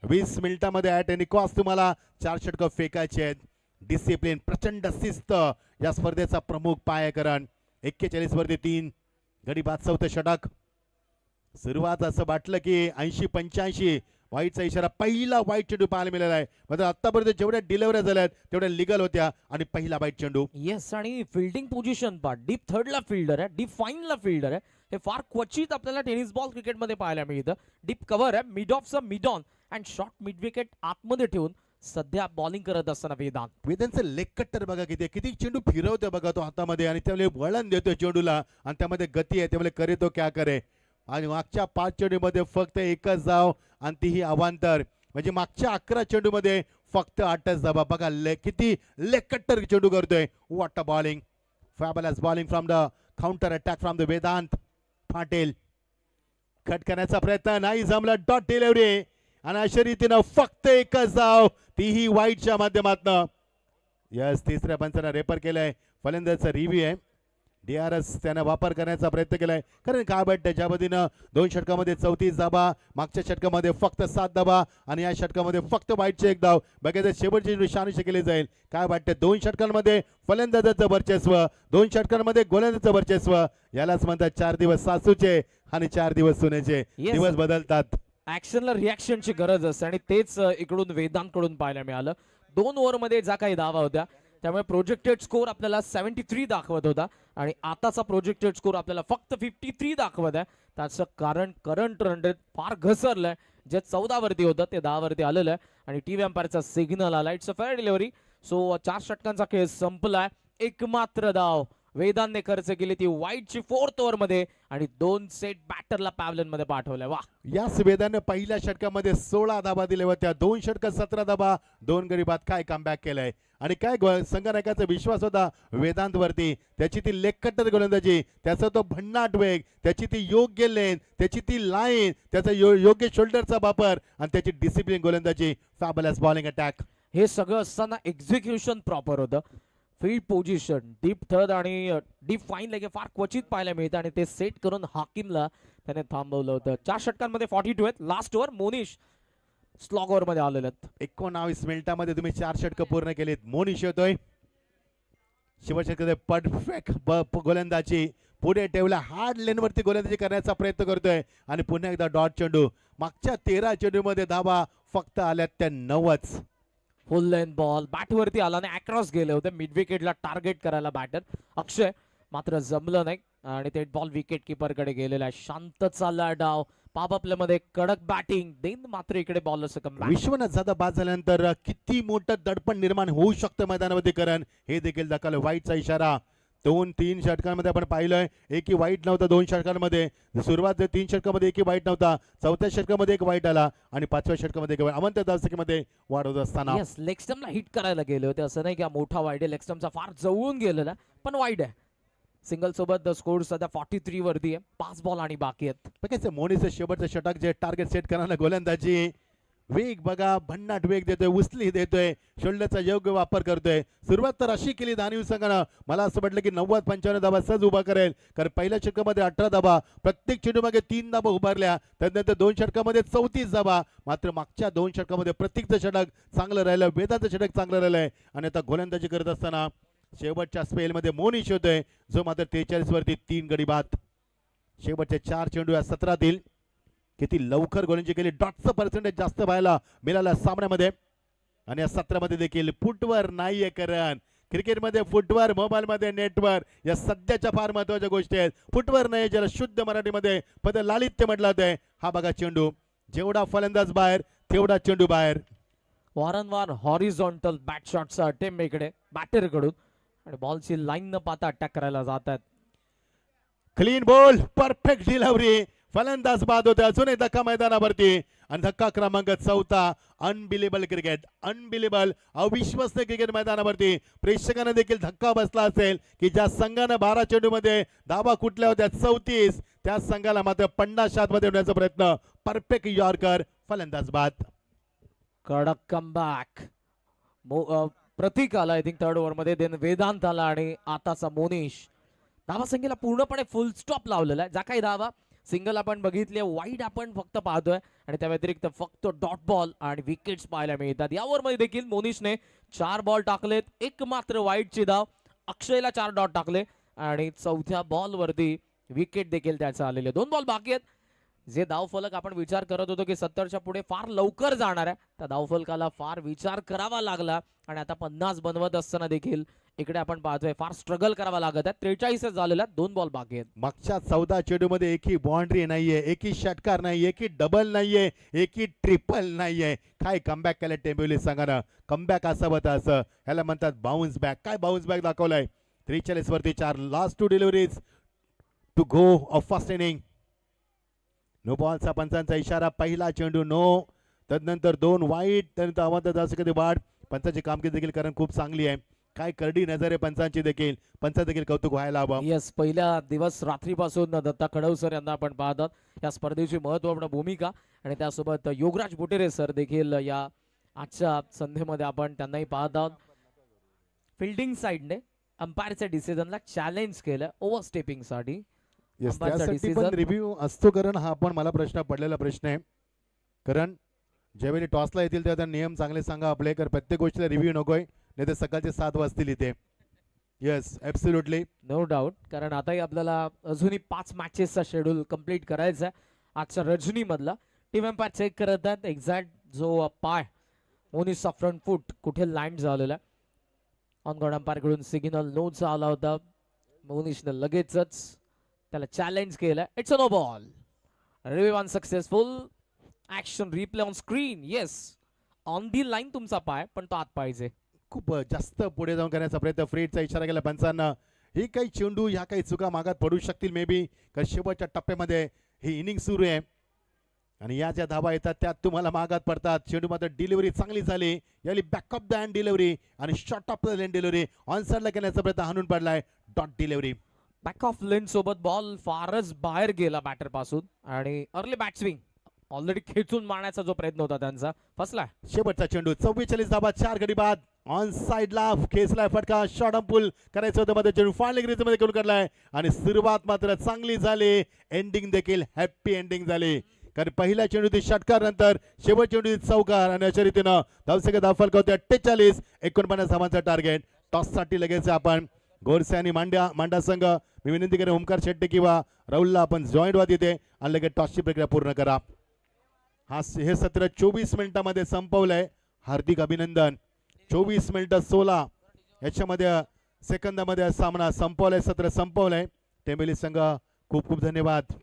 A: 20 मिनिटांमध्ये ॲट एनी कॉस्ट तुम्हाला 4 षटकं फेकायचे आहेत. डिसिप्लिन, प्रचंड शिस्त या स्पर्धेचा प्रमुख पायकरण. 41 वरती 3 गडी बाद, 4थं षटक. सुरुवात असं वाटलं की 80-85 वाईटचा इशारा, पहिला वाईट चेंडू पाहायला मिळाला आहे. मात्र आतापर्यंत जेवढ्या डिलिव्हऱ्या झाल्यात तेवढ्या लिगल होत्या आणि पहिला वाईट चेंडू.
B: येस, आणि फिल्डिंग पोझिशन पा डीप थर्डला फिल्डर आहे, डीप फाईनला फिल्डर आहे. हे फार क्वचित आपल्याला टेनिस बॉल क्रिकेटमध्ये पाहायला मिळतं. डीप कव्हर आहे, मिड ऑफचं mid on and short mid wicket आतमध्ये ठेवून सध्या बॉलिंग करत असताना
A: वेदांतचं लेग कट्टर बघा, किती चेंडू फिरवतोय बघा तो हातामध्ये, आणि त्यामुळे वळण देतोय चेंडूला आणि त्यामध्ये गती आहे, त्यामुळे करे तो क्या करे. आणि मागच्या 5 चेंडूमध्ये फक्त एकच धाव आणि तीही अवांतर. म्हणजे मागच्या 11 चेंडूमध्ये फक्त 8च धावा. बघा किती लेग कट्टर चेंडू करतोय. What a bowling, fabulous bowling from the counter attack from the Vedant Patil. Cut करण्याचा प्रयत्न नाही जमला, डॉट डिलिव्हरी आणि अशा रीतीनं फक्त एकच धाव, तीही वाईटच्या माध्यमातून. यस, तिसऱ्या पंचानं रेपर केलंय. फलंदाजाचा रिव्ह्यू आहे, DRS त्याने वापर करण्याचा प्रयत्न केलाय. कारण काय वाटतं ज्या पद्धतीनं 2 षटकामध्ये 34 धाबा, मागच्या षटकामध्ये फक्त 7 धाबा आणि या षटकामध्ये फक्त वाईटचे 1 धाव. बघायचं शेवटची निशाणी केली जाईल. काय वाटतं 2 षटकांमध्ये फलंदाजाचं वर्चस्व, 2 षटकांमध्ये गोलंदाजाचं वर्चस्व. यालाच म्हणतात 4 दिवस सासूचे आणि 4 दिवस सुनेचे.
B: Yes.
A: दिवस बदलतात.
B: ऍक्शनला रिॲक्शनची गरज असते आणि तेच इकडून वेदांतकडून पाहायला मिळालं. 2 ओव्हरमध्ये ज्या काही धावा होत्या त्यामुळे प्रोजेक्टेड स्कोर आपल्याला 73 दाखवत होता आणि आताचा प्रोजेक्टेड स्कोर आपल्याला फक्त 53 दाखवत आहे. त्याचं कारण करंट रन रेट फार घसरलंय. जे 14 वरती होतं ते 10 वरती आलेलं आहे आणि टीव्ही अंपायरचा सिग्नल आला. It's a fair delivery. So 4 षटकांचा खेळ संपलाय. एकमात्र धाव वेदांतने खर्च केली ती वाईटची 4th ओव्हरमध्ये आणि 2 सेट बॅटरला पॅव्हलियन मध्ये पाठवलंय. वा,
A: या वेदाने पहिल्या षटकामध्ये 16 धाबा दिल्या होत्या. 2 षटक 17 धाबा, 2 गडी बाद. काय कमबॅक केलंय आणि काय संघनायकाचा विश्वास होता वेदांतवरती. त्याची ती लेखकट गोलंदाजी, त्याचा तो भन्नाट वेग, त्याची ती योग्य लेन, त्याची ती लाईन, त्याचा योग्य शोल्डरचा वापर आणि त्याची डिसिप्लिन गोलंदाजी. फॅबुलस बॉलिंग अटॅक.
B: हे सगळं असताना एक्झिक्युशन प्रॉपर होतं. फील्ड पोझिशन डीप थर्ड आणि डीप फाईन लेगे फार क्वचित पाहायला मिळतं आणि ते सेट करून हाकिमला त्याने थांबवलं होतं. 4 षटकांमध्ये 42 आहेत. Last over Monish slog over मध्ये आलेले आहेत.
A: 19 मिनिटांमध्ये तुम्ही 4 षटकं पूर्ण केलीत. मोनिश येतोय शिवशतकामध्ये परफेक्ट गोलंदाजी. पुढे ठेवला हार्ड लेनवरती गोलंदाजी करण्याचा प्रयत्न करतोय आणि पुन्हा एकदा डॉट चेंडू. मागच्या 13 चेंडूमध्ये धावा फक्त आल्यात त्या 9च.
B: फुल लेन बॉल बॅटवरती आला आणि अक्रॉस गेले होते मिड विकेटला टार्गेट करायला बॅटर अक्षय, मात्र जमलं नाही आणि ते बॉल विकेट किपर कडे गेलेला आहे. शांत चालला डाव. पापआपल्यामध्ये कडक बॅटिंग देन मात्र इकडे बॉल असं कम
A: विश्वनाथ जाधव बाद झाल्यानंतर किती मोठं दडपण निर्माण होऊ शकतं मैदानामध्ये करण हे देखील दाखवलं. वाईटचा इशारा 2-3 षटकांमध्ये आपण पाहिलंय. एकही वाईट नव्हता 2 षटकांमध्ये. सुरुवात 3 षटकामध्ये एकही वाईट नव्हता. 4थ्या षटकामध्ये एक वाईट आला आणि 5व्या षटकामध्ये एक वाईट. अवंत धावसंख्येमध्ये वाढ होत असताना
B: यस लेग स्टम्पला हिट करायला गेले होते. असं नाही की हा मोठा वाईड आहे. लेग स्टम्पचा फार जवळून गेलेला पण वाईड आहे. सिंगल सोबत स्कोर सध्या 43 वरती आहे. 5 बॉल आणि बाकी आहेत.
A: बघायचं मोनीचं शेवटचं षटक जे टार्गेट सेट करणारा गोलंदाजी. वेग बघा, भन्नाट वेग देतोय, उचली देतोय, शोल्डरचा योग्य वापर करतोय. सुरुवात तर अशी केली दानिव संघानं. मला असं वाटलं की 90-95 धाबा सहज उभा करेल. कारण पहिल्या षटकामध्ये 18 धाबा, प्रत्येक चेंडूमागे 3 धाबा उभारल्या. त्यानंतर 2 षटकामध्ये 34 धाबा. मात्र मागच्या 2 षटकामध्ये प्रत्येकचं षटक चांगलं राहिलं. वेदाचं षटक चांगलं राहिलंय आणि आता गोलंदाजी करत असताना शेवटच्या स्पेलमध्ये मोनिश होतोय जो मात्र 43 वरती 3 गडी बाद. शेवटचे 4 चेंडू या 17तील किती लवकर गोलंदाजी केली. डॉटचं पर्सेंटेज जास्त पाहायला मिळालं सामन्यामध्ये आणि या 17मध्ये देखील फुटवर नाहीये करण. क्रिकेटमध्ये फुटवर, मोबाईलमध्ये नेटवर या सध्याच्या फार महत्वाच्या गोष्टी आहेत. फुटवर नाही ज्याला शुद्ध मराठीमध्ये पद लालित्य म्हटलं जातंय. हा बघा चेंडू, जेवढा फलंदाज बाहेर तेवढा चेंडू बाहेर.
B: वारंवार हॉरिझॉन्टल बॅट शॉटचा अटेम्प्ट इकडे बॅटर कडून आणि बॉलची लाईन न पाहता अटॅक करायला जातात.
A: Clean ball, perfect delivery. फलंदाज बाद होते. अजून एक धक्का मैदानावरती आणि धक्का क्रमांक 4. अनबिलिबल क्रिकेट, अनबिलिबल, अविश्वसनीय क्रिकेट मैदानावरती. प्रेक्षकांना देखील धक्का बसला असेल की ज्या संघानं 12 चेंडूमध्ये धावा कुठल्या होत्या 34, त्या संघाला मात्र 50 मध्ये होण्याचा प्रयत्न. परफेक्ट यॉर्कर, फलंदाज बाद.
B: कडक कमबॅक. प्रतीक आला आय थिंक 3rd ओव्हर मध्ये. देन वेदांत आला आणि आताचा मोनिश. धावा संख्येला पूर्णपणे फुल स्टॉप लावलेला आहे. ज्या काही धावा सिंगल आपण बघितले, वाईड आपण फक्त पाहतोय आणि त्या व्यतिरिक्त फक्त डॉट बॉल आणि विकेट्स पाहायला मिळतात. या ओव्हरमध्ये देखील मोनिशने 4 बॉल टाकलेत, एक मात्र वाईडची धाव. अक्षयला 4 डॉट टाकले आणि 4थ्या बॉल वरती विकेट देखील त्याचा आलेले. 2 बॉल बाकी आहेत. जे धावफलक आपण विचार करत होतो की 70च्या पुढे फार लवकर जाणार आहे, त्या धावफलकाला फार विचार करावा लागला आणि आता 50 बनवत असताना देखील इकडे आपण पाहतोय फार स्ट्रगल करावा लागत आहे. 43 झालेला, 2 बॉल बाकी आहेत.
A: मागच्या 14 चेंडूमध्ये एकही बाउंड्री नाहीये, एकही षटकार नाही, एकही डबल नाहीये, एकही ट्रिपल नाहीये. काय कमबॅक केलं टेंबोली संघानं. कमबॅक असावं तर असं, ह्याला म्हणतात बाउन्स बॅक. काय बाउन्स बॅक दाखवलाय. 43 वरती 4. Last 2 deliveries to go of first inning. No बॉलचा पंचांचा इशारा. पहिला चेंडू नो, तदनंतर 2 वाईट, त्यानंतर अवंत धावसंख्येत वाढ. पंचांची कामगिरी देखील कारण खूप चांगली आहे. काय करडी नजर आहे पंचांची देखील. पंचांचं देखील कौतुक व्हायला हवं.
B: यस, पहिल्या दिवस रात्रीपासून दत्ता खडवसर यांना आपण पाहतात. या स्पर्धेची महत्त्वपूर्ण भूमिका आणि त्यासोबत योगराज बुटेरे सर देखील या आजच्या संधीमध्ये आपण त्यांनाही पाहत आहोत. फिल्डिंग साइडने अंपायरच्या डिसिजनला चॅलेंज केलं ओव्हरस्टेपिंग साठी.
A: येस,
B: अंपायरचा
A: त्यासाठी पण
B: decision.
A: रिव्ह्यू असतो, कारण हा पण मला प्रश्न पडलेला प्रश्न आहे. कारण ज्यावेळी टॉसला येतील तेव्हा नियम चांगले सांगा आपले, कारण प्रत्येक गोष्टीला रिव्ह्यू नकोय, नाही तर सकाळचे 7 वाजतील इथे. Yes, absolutely.
B: नो डाऊट, कारण आताही आपल्याला अजूनही 5 मॅचेसचा शेड्यूल कम्प्लीट करायचा आहे आजच्या रजनी मधला. टीम एम्पायर चेक करत आहेत एक्झॅक्ट जो पाय मोनिसचा फ्रंट फूट कुठे लँड झालेला आहे. ऑन अंपायर कडून सिग्नल नोचा आला होता. मोनिशने लगेचच त्याला चॅलेंज केलं. It's a no ball. Review unsuccessful. Action replay on screen. Yes, on the line तुमचा पाय, पण तो आत पाहिजे.
A: खूप जास्त पुढे जाऊन करण्याचा प्रयत्न, फ्रेडचा इशारा केला पंचांना. ही काही चेंडू ह्या काही चुका मागात पडू शकतील मे बी, कारण शेवटच्या टप्प्यामध्ये ही इनिंग सुरू आहे आणि या ज्या धावा येतात त्यात तुम्हाला मागात पडतात. चेंडू मात्र डिलिव्हरी चांगली झाली, याली back of the hand delivery आणि short of the length delivery. On साइडला करण्याचा प्रयत्न हाणून पडलाय. Dot delivery.
B: Back of length सोबत बॉल फारच बाहेर गेला बॅटर पासून आणि अर्ली बॅट स्विंग ऑलरेडी खेचून मारण्याचा जो प्रयत्न होता त्यांचा फसला.
A: शेवटचा चेंडू 44 धाबा 4 गडी बाद. ऑन साइडला खेचलाय फटका. शॉर्ट ऑन पुल करायचं होतं मध्ये, चेंडू फायनल ग्रीज मध्ये करून काढलाय आणि सुरुवात मात्र चांगली झाली. एंडिंग देखील हॅप्पी एंडिंग झाली, कारण पहिल्या चेंडूतील षटकार नंतर शेवट चेंडूतील चौकार आणि अशा रीतीनं धावसंख्या धावफलक होते 48. 49 धावांचं टार्गेट. टॉससाठी लगेच आपण गोरसे आणि मांडा संघ, मी विनंती करेन ओमकार शेट्टे किंवा राहुलला आपण जॉईंट व्हा तिथे आणि लगेच टॉसची प्रक्रिया पूर्ण करा. हे सत्र 24 मिनिटांमध्ये संपवलंय. हार्दिक अभिनंदन. 24 मिनिटं 16 याच्यामध्ये सेकंदामध्ये सामना संपवलाय, सत्र संपवलंय. टेंबेली संघ खूप खूप धन्यवाद.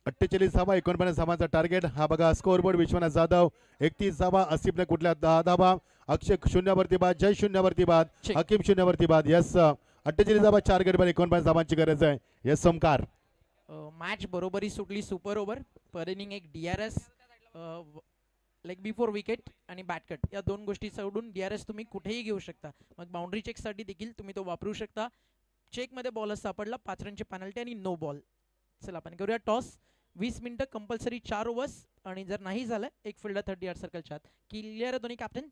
A: अठ्ठेचाळीस धावा 49 धावांचा टार्गेट. हा बघा स्कोअरबोर्ड. विश्वनाथ जाधव 31 धावा, आसिफने कुठल्या 10 धावा, अक्षय शून्यावरती बाद, जय शून्यावरती बाद, हकीम शून्यावरती बाद. यस, 48 धावा 4 गडी बाद, 49 धावांची गरज आहे. यस ओमकार.
D: मॅच बरोबरी सुटली. सुपर ओव्हर पर इनिंग एक DRS लाईक बिफोर विकेट आणि बॅट कट या दोन गोष्टी सोडून DRS तुम्ही कुठेही घेऊ शकता. मग बाउंड्री चेकसाठी देखील तुम्ही तो वापरू शकता. चेकमध्ये बॉलच सापडला, 5 रनची पेनल्टी आणि नो बॉल. चला आपण करूया टॉस. 20 मिनिटं कंपल्सरी 4 ओव्हर्स आणि जर नाही झालं एक फिल्डर 30 यार्ड सर्कलच्या आत. क्लिअर दोन्ही कॅप्टन.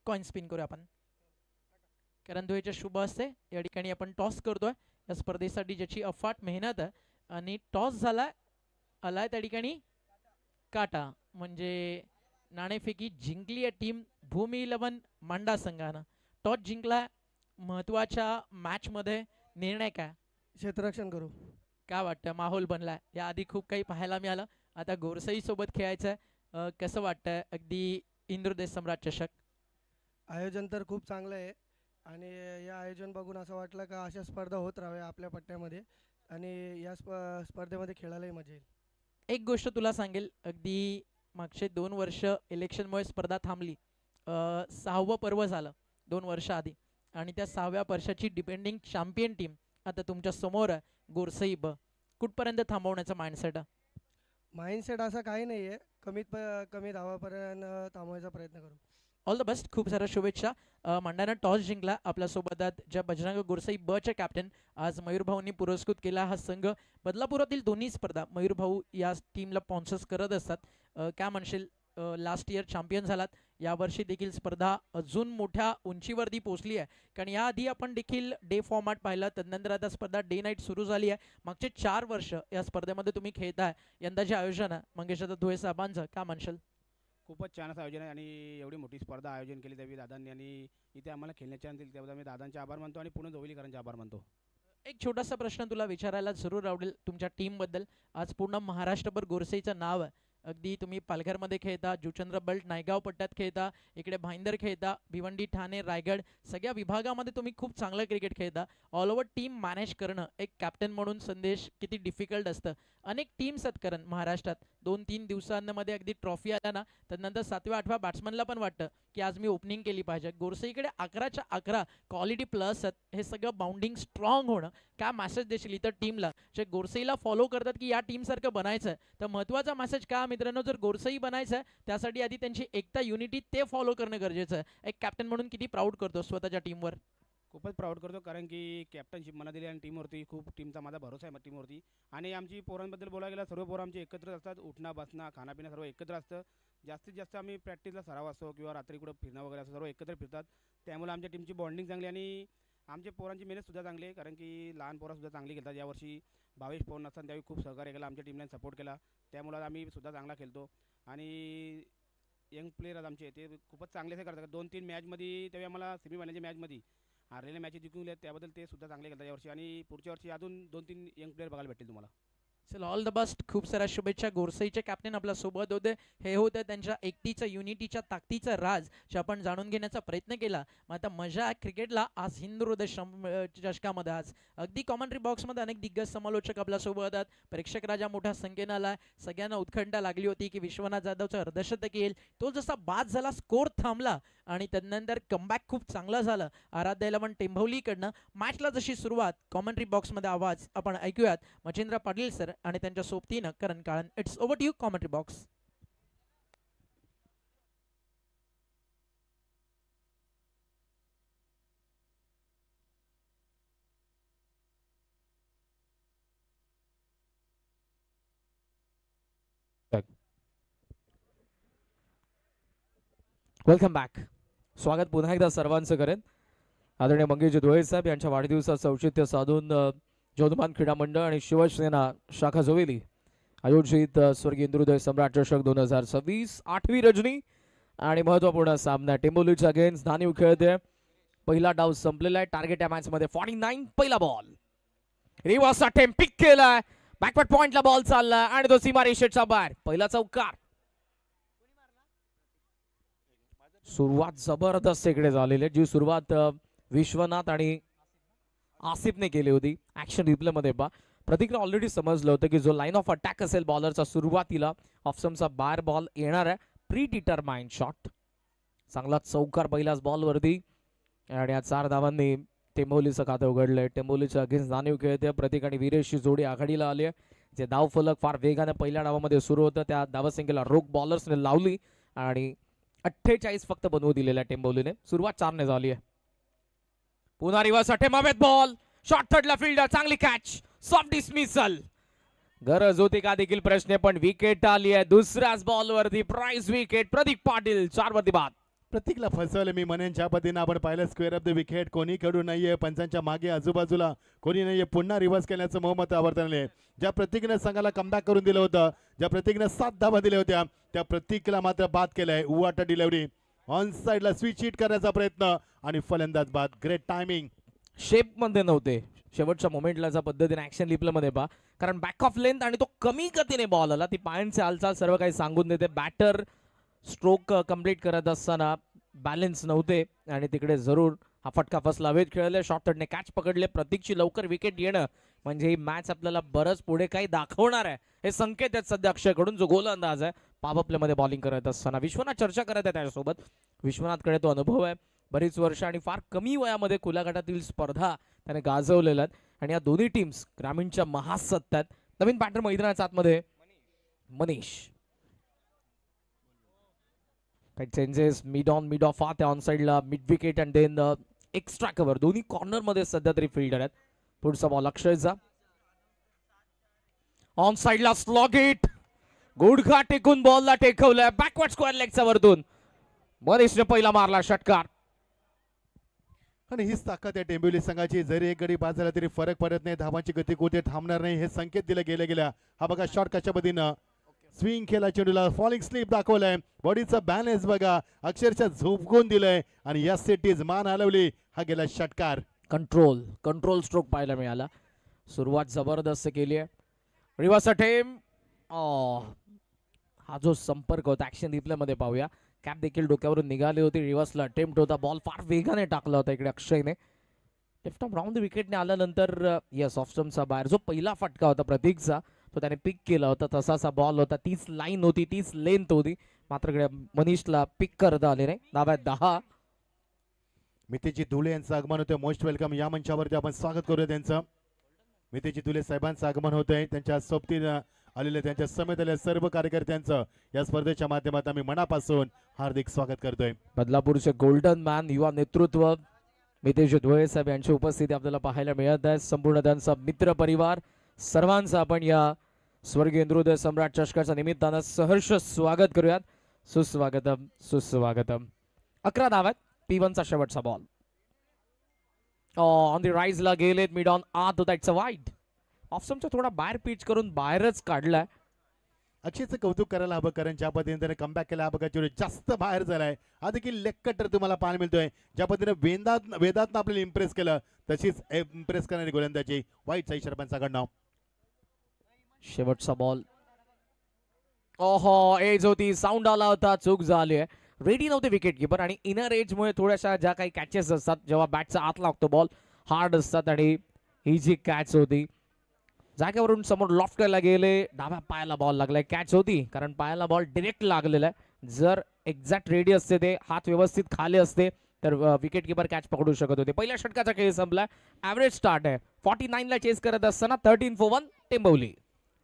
D: कॉइन स्पिन करूया आपण. करण धुळेच्या शुभ असते या ठिकाणी आपण टॉस करतोय या स्पर्धेसाठी ज्याची अफाट मेहनत आहे. आणि टॉस झाला आलाय त्या ठिकाणी काटा, म्हणजे नाणेफेकी जिंकली आहे टीम भूमी 11 मांडा संघानं. टॉस जिंकला. महत्वाच्या मॅच मध्ये निर्णय काय?
E: क्षेत्ररक्षण करू.
D: काय वाटतं? माहोल बनलाय. याआधी खूप काही पाहायला मिळालं. आता गोरसई सोबत खेळायचं आहे. कसं वाटतंय अगदी इंद्रदेश सम्राट चषक?
E: आयोजन तर खूप चांगलं आहे आणि या आयोजन बघून असं वाटलं का अशा स्पर्धा होत राहाव्या आपल्या पट्ट्यामध्ये आणि या स्पर्धेमध्ये खेळायलाही मजा येईल.
D: एक गोष्ट तुला सांगेल, अगदी मागचे 2 वर्ष इलेक्शनमुळे स्पर्धा थांबली. 6वं पर्व झालं 2 वर्ष आधी आणि त्या 6व्या वर्षाची डिपेंडिंग चॅम्पियन टीम आता तुमच्या समोर आहे, गोरसई ब. कुठपर्यंत थांबवण्याचा माइंडसेट आहे?
E: माइंडसेट असं काही नाही आहे. कमी धावापर्यंत थांबवायचा प्रयत्न करू.
D: All the best. खूप साऱ्या शुभेच्छा. मांडानं टॉस जिंकला. आपल्यासोबत आहेत ज्या बजरंग गोरसई ब चे कॅप्टन. आज मयूर भाऊंनी पुरस्कृत केला हा संघ. बदलापुरातील दोन्ही स्पर्धा मयूर भाऊ या टीमला स्पॉन्सर्स करत असतात. काय म्हणशील, लास्ट इयर चॅम्पियन झालात, यावर्षी देखील स्पर्धा अजून मोठ्या उंचीवरती पोहोचली आहे, कारण याआधी आपण देखील डे फॉर्मॅट पाहिला, त्यानंतर आता स्पर्धा डे नाईट सुरू झाली आहे. मागचे 4 वर्ष या स्पर्धेमध्ये तुम्ही खेळताय. यंदाचे आयोजन आहे मंगेश धुळे साहेबांचं, काय म्हणशाल?
F: खूपच छान असं आयोजन आहे आणि एवढी मोठी स्पर्धा आयोजन केली त्यावेळी दादांनी आणि इथे आम्हाला खेळण्याची चान्स दिली त्याबद्दल मी दादांचे आभार मानतो आणि पूर्ण जोविलीकरांचे आभार मानतो.
D: एक छोटासा प्रश्न तुला विचारायला जरूर आवडेल तुमच्या टीमबद्दल. आज पूर्ण महाराष्ट्रभर गोरसईचं नाव आहे. अगदी तुम्ही पालघरमध्ये खेळता, जुचंद्र बेल्ट नायगाव पट्ट्यात खेळता, इकडे भाईंदर खेळता, भिवंडी ठाणे रायगड सगळ्या विभागामध्ये तुम्ही खूप चांगलं क्रिकेट खेळता. ऑल ओव्हर टीम मॅनेज करणं एक कॅप्टन म्हणून संदेश किती डिफिकल्ट असतं. अनेक टीम्स आहेत कारण महाराष्ट्रात 2-3 दिवसांमध्ये अगदी ट्रॉफी आल्या ना त्यानंतर 7व्या-8व्या बॅट्समनला पण वाटतं की आज मी ओपनिंग केली पाहिजे. गोरसईकडे 11च्या 11 क्वालिटी प्लस आहेत. हे सगळं बाउंडिंग स्ट्रॉंग होणं, काय मेसेज देशील इतर टीमला जे गोरसईला फॉलो करतात की या टीमसारखं बनायचं आहे? तर महत्त्वाचा मेसेज काय मित्रांनो, जर गोरसई बनायचं आहे त्यासाठी आधी त्यांची एकता युनिटी ते फॉलो करणं गरजेचं आहे. एक कॅप्टन म्हणून किती प्राऊड करतो स्वतःच्या टीमवर?
F: खूपच प्राऊड करतो कारण की कॅप्टनशिप मला दिली आणि टीमवरती खूप टीमचा माझा भरोसा आहे टीमवरती. आणि आमची पोरांबद्दल बोलायला गेला सर्व पोरं आमची एकत्र असतात. उठणं बसणं खाणंपिणं सर्व एकत्र असतं. जास्तीत जास्त आम्ही प्रॅक्टिसला सराव असतो किंवा रात्री कुठं फिरणं वगैरे असं सर्व एकत्र फिरतात. त्यामुळे आमच्या टीमची बॉन्डिंग चांगली आणि आमच्या पोरांची मेहनतसुद्धा चांगली आहे, कारण की लहान पोरांसुद्धा चांगली खेळतात. यावर्षी भावेश पवन असताना त्यावेळी खूप सहकार्य केलं, आमच्या टीमने सपोर्ट केला, त्यामुळे आम्ही सुद्धा चांगला खेळतो. आणि यंग प्लेयर आमचे ते खूपच चांगले असे करतात. 2-3 मॅचमध्ये त्यावेळी आम्हाला सेमीफायनलच्या मॅचमध्ये हारलेल्या मॅचेस जिंकून त्याबद्दल ते सुद्धा चांगले खेळतात यावर्षी. आणि पुढच्या वर्षी अजून 2-3 यंग प्लेयर बघायला भेटतील तुम्हाला.
D: चल ऑल द बेस्ट. खूप साऱ्या शुभेच्छा. गोरसईचे कॅप्टन आपल्या सोबत होते. हे होतं त्यांच्या एकटीचं युनिटीच्या ताकदीचं राज जे आपण जाणून घेण्याचा प्रयत्न केला. मग आता मजा क्रिकेटला आज हिंद हृदय चषकामध्ये आज अगदी कॉमेंट्री बॉक्समध्ये अनेक दिग्गज समालोचक आपल्या सोबत आहेत. प्रेक्षक राजा मोठ्या संख्येनं आला. सगळ्यांना उत्कंठा लागली होती की विश्वनाथ जाधवचं अर्धशतक येईल. तो जसा बाद झाला, स्कोर थांबला आणि त्यानंतर कमबॅक खूप चांगला झाला आराध्य इलेव्हन टेंभवलीकडनं. मॅचला जशी सुरुवात कॉमेंट्री बॉक्समध्ये आवाज आपण ऐकूयात मच्छिंद्र पाटील सर आणि त्यांच्या सोबतीनं Karan Kalan. It's over to you commentary box.
B: Welcome back. स्वागत पुन्हा एकदा सर्वांचं करेन. आदरणीय मंगेशजी धुळे साहेब यांच्या वाढदिवसाचं औचित्य साधून जोधमान क्रीडा मंडळ आणि शिवसेना शाखा जोवेली आयोजित स्वर्गीय इंद्रहृदय सम्राट चषक 2026 8वी रजनी आणि महत्त्वपूर्ण सामना टेंभोलीच्या अगेन्स्ट धानीव खेळते. पहिला डाव संपलेला आहे. टार्गेट या मॅच मध्ये 49. पहिला बॉल रिवर्स अटेम्प्ट पिक केलाय. बॅकवर्ड पॉइंटला बॉल चालला आणि तो सीमा रेषेच्या बाहेर. पहिला चौकार. सुरुवात जबरदस्त इकडे झालेली आहे, जी सुरुवात विश्वनाथ आणि आसिफने केली होती. ऍक्शन रिप्ले मध्ये पहा, प्रतीकला ऑलरेडी समजलं होतं की जो लाईन ऑफ अटॅक असेल बॉलरचा सुरुवातीला ऑफस्टम्पचा बाहेर बॉल येणार आहे. Pre determined shot. चांगला चौकार पहिल्याच बॉलवरती आणि या 4 धावांनी टेंभोलीचं खातं उघडलंय. टेंभोलीच्या अगेन्स्ट जाणीव खेळते. प्रतीक आणि वीरेशची जोडी आघाडीला आली आहे. जे धाव फलक फार वेगाने पहिल्या डावामध्ये सुरू होतं त्या धावसंख्येला रोख बॉलर्सने लावली आणि 48 फक्त बनवू दिलेल्या टेंभोलीने. सुरुवात 4 ने झाली आहे. पुन्हा रिव्हर्स अटेम्प्ट हवेत बॉल. शॉर्ट थर्डला फिल्डर. चांगली कॅच. Soft dismissal. गरज होती का देखील प्रश्न, पण विकेट आली आहे. दुसऱ्याच बॉलवरती प्राइज विकेट. प्रतीक पाटील 4 वरती बाद.
A: प्रतीकला फसवलं मी म्हणेन. ज्या पद्धतीनं आपण पाहिलं स्क्वेअर ऑफ द विकेट, कोणी खेळू नाहीये, पंचांच्या मागे आजूबाजूला कोणी नाहीये. पुन्हा रिव्हर्स केल्याचं मोहम्मद आवर्तनले. ज्या प्रतीकने संघाला कमबॅक करून दिलं होतं, ज्या प्रतीकने 7 धावा दिल्या होत्या, त्या प्रतीकला मात्र बाद केलंय. उवाटा डिलिव्हरी ऑन साइडला स्विच हिट करण्याचा प्रयत्न आणि फलंदाज बाद. Great timing.
B: शेप मध्ये नव्हते शेवटच्या मोमेंटला ज्या पद्धतीने ऍक्शन लिपल मध्ये पहा, कारण बॅक ऑफ लेंथ आणि तो कमी गतीने बॉल आला. ती पायांची हालचाल सर्व काही सांगून देते. बॅटर स्ट्रोक कंप्लीट करत असताना बॅलन्स नव्हते आणि तिकडे जरूर हा फटका फसला. हवेत खेळले. शॉर्ट थर्डने कॅच पकडले. प्रतीकची लवकर विकेट येणं म्हणजे ही मॅच आपल्याला बरंच पुढे काही दाखवणार आहे हे संकेत आहेत सध्या अक्षयकडून, जो गोलंदाज आहे. पॉवर प्ले मध्ये बॉलिंग करत असताना विश्वनाथ चर्चा करत आहे त्याच्यासोबत. विश्वनाथकडे तो अनुभव आहे बरीच वर्ष आणि फार कमी वयामध्ये खुल्या गटातील स्पर्धा त्याने गाजवलेल्या आहेत. आणि या दोन्ही टीम्स ग्रामीणच्या महासत्तात. नवीन बॅटर मैदानाच्या आतमध्ये मनीष. काही changes. Mid on mid off त्या ऑन साइडला mid wicket and then extra cover. दोन्ही कॉर्नर मध्ये सध्या तरी फिल्डर आहेत. पुढचा बॉल अक्षयचा. ऑन साइडला स्लॉग हिट. गुडघा टेकून बॉलला टेकवलाय. बॅकवर्ड स्क्वेअर लेगच्या वरतून मनीषने पहिला मारला षटकार.
A: आणि हीच ताकद आहे टेंभोली संघाची. जरी एक गडी बाद झाला तरी फरक पडत नाही. धावांची गती कुठे थांबणार नाही हे संकेत दिले गेल्या. हा बघा शॉट कशा पद्धतीनं स्विंग केला. चेंडूला फॉलिंग स्लिप दाखवलाय. बॉडीचा बॅलन्स बघा अक्षरशः झोपवून दिलंय आणि या सेटीज मान हलवली. हा गेला षटकार.
B: कंट्रोल स्ट्रोक पाहायला मिळाला. सुरुवात जबरदस्त केली आहे. Reverse attempt. हा जो संपर्क होता ऍक्शन रिप्ले मध्ये पाहूया. कॅप देखील डोक्यावरून निघाली होती. रिव्हर्सला अटेम्प्ट होता. बॉल फार वेगाने टाकला होता इकडे अक्षयने. लेफ्ट आर्म राऊंड द विकेटने आल्यानंतर यस ऑफ स्टंपचा बाहेर जो पहिला फटका होता प्रतीकचा तो त्याने पिक केला होता. तसाचा बॉल होता. तीच लाईन होती, तीच लेंथ होती. मात्र इकडे मनीषला पिक करता आले नाही. धाव्यात 10.
A: मितेजी धुळे यांचं आगमन होतं. Most welcome. या मंचावरती आपण स्वागत करूया त्यांचं. मितेजी धुळे साहेबांचं आगमन होतंय. त्यांच्या सोबतीनं आलेले त्यांच्या समेत आलेल्या सर्व कार्यकर्त्यांचं या स्पर्धेच्या माध्यमातून आम्ही मनापासून हार्दिक स्वागत करतोय.
B: बदलापूरचे गोल्डन मॅन युवा नेतृत्व मितेश धुळे साहेब यांची उपस्थिती आपल्याला पाहायला मिळत आहे. संपूर्ण त्यांचा मित्र परिवार सर्वांचं आपण या स्वर्गीय इंद्रहृदय सम्राट चषकाच्या निमित्तानं सहर्ष स्वागत करूयात. सुस्वागतम सुस्वागतम. 11 धावात. P1चा शेवटचा बॉल. ऑन दी राईजला गेलेत मिड ऑन आत होता. It's a wide. ऑफस्टंपच्या थोडा बाहेर पिच करून बाहेरच काढलाय.
A: अक्षयचं कौतुक करायला हवं, कारण ज्या पद्धतीने त्याने कमबॅक केला हा बघा चेंडू जास्त बाहेर झालाय. हा देखील लेग कटर तुम्हाला पाहायला मिळतोय. ज्या पद्धतीने वेदात आपल्याला इम्प्रेस केलं तशीच इम्प्रेस करणारी गोलंदाजी वाईट साई सरपंचाकडनं.
B: शेवटचा बॉल. ओहो, एज होती, साऊंड आला होता, चूक झाली आहे. रेडी नव्हते विकेट किपर आणि इनर एजमुळे थोड्याशा ज्या काही कॅचेस असतात जेव्हा बॅटचा आत लागतो बॉल हार्ड असतात आणि ही जी कॅच होती जागेवरून समोर लॉफ्ट करायला गेले, डाव्या पायाला बॉल लागलाय. कॅच होती कारण पायाला बॉल डिरेक्ट लागलेला आहे. जर एक्झॅक्ट रेडी असते ते हात व्यवस्थित खाली असते तर विकेट किपर कॅच पकडू शकत होते. पहिल्या षटकाचा खेळ संपला. ॲव्हरेज स्टार्ट आहे. 49 ला चेस करत असताना 13 for 1 टेंबवली.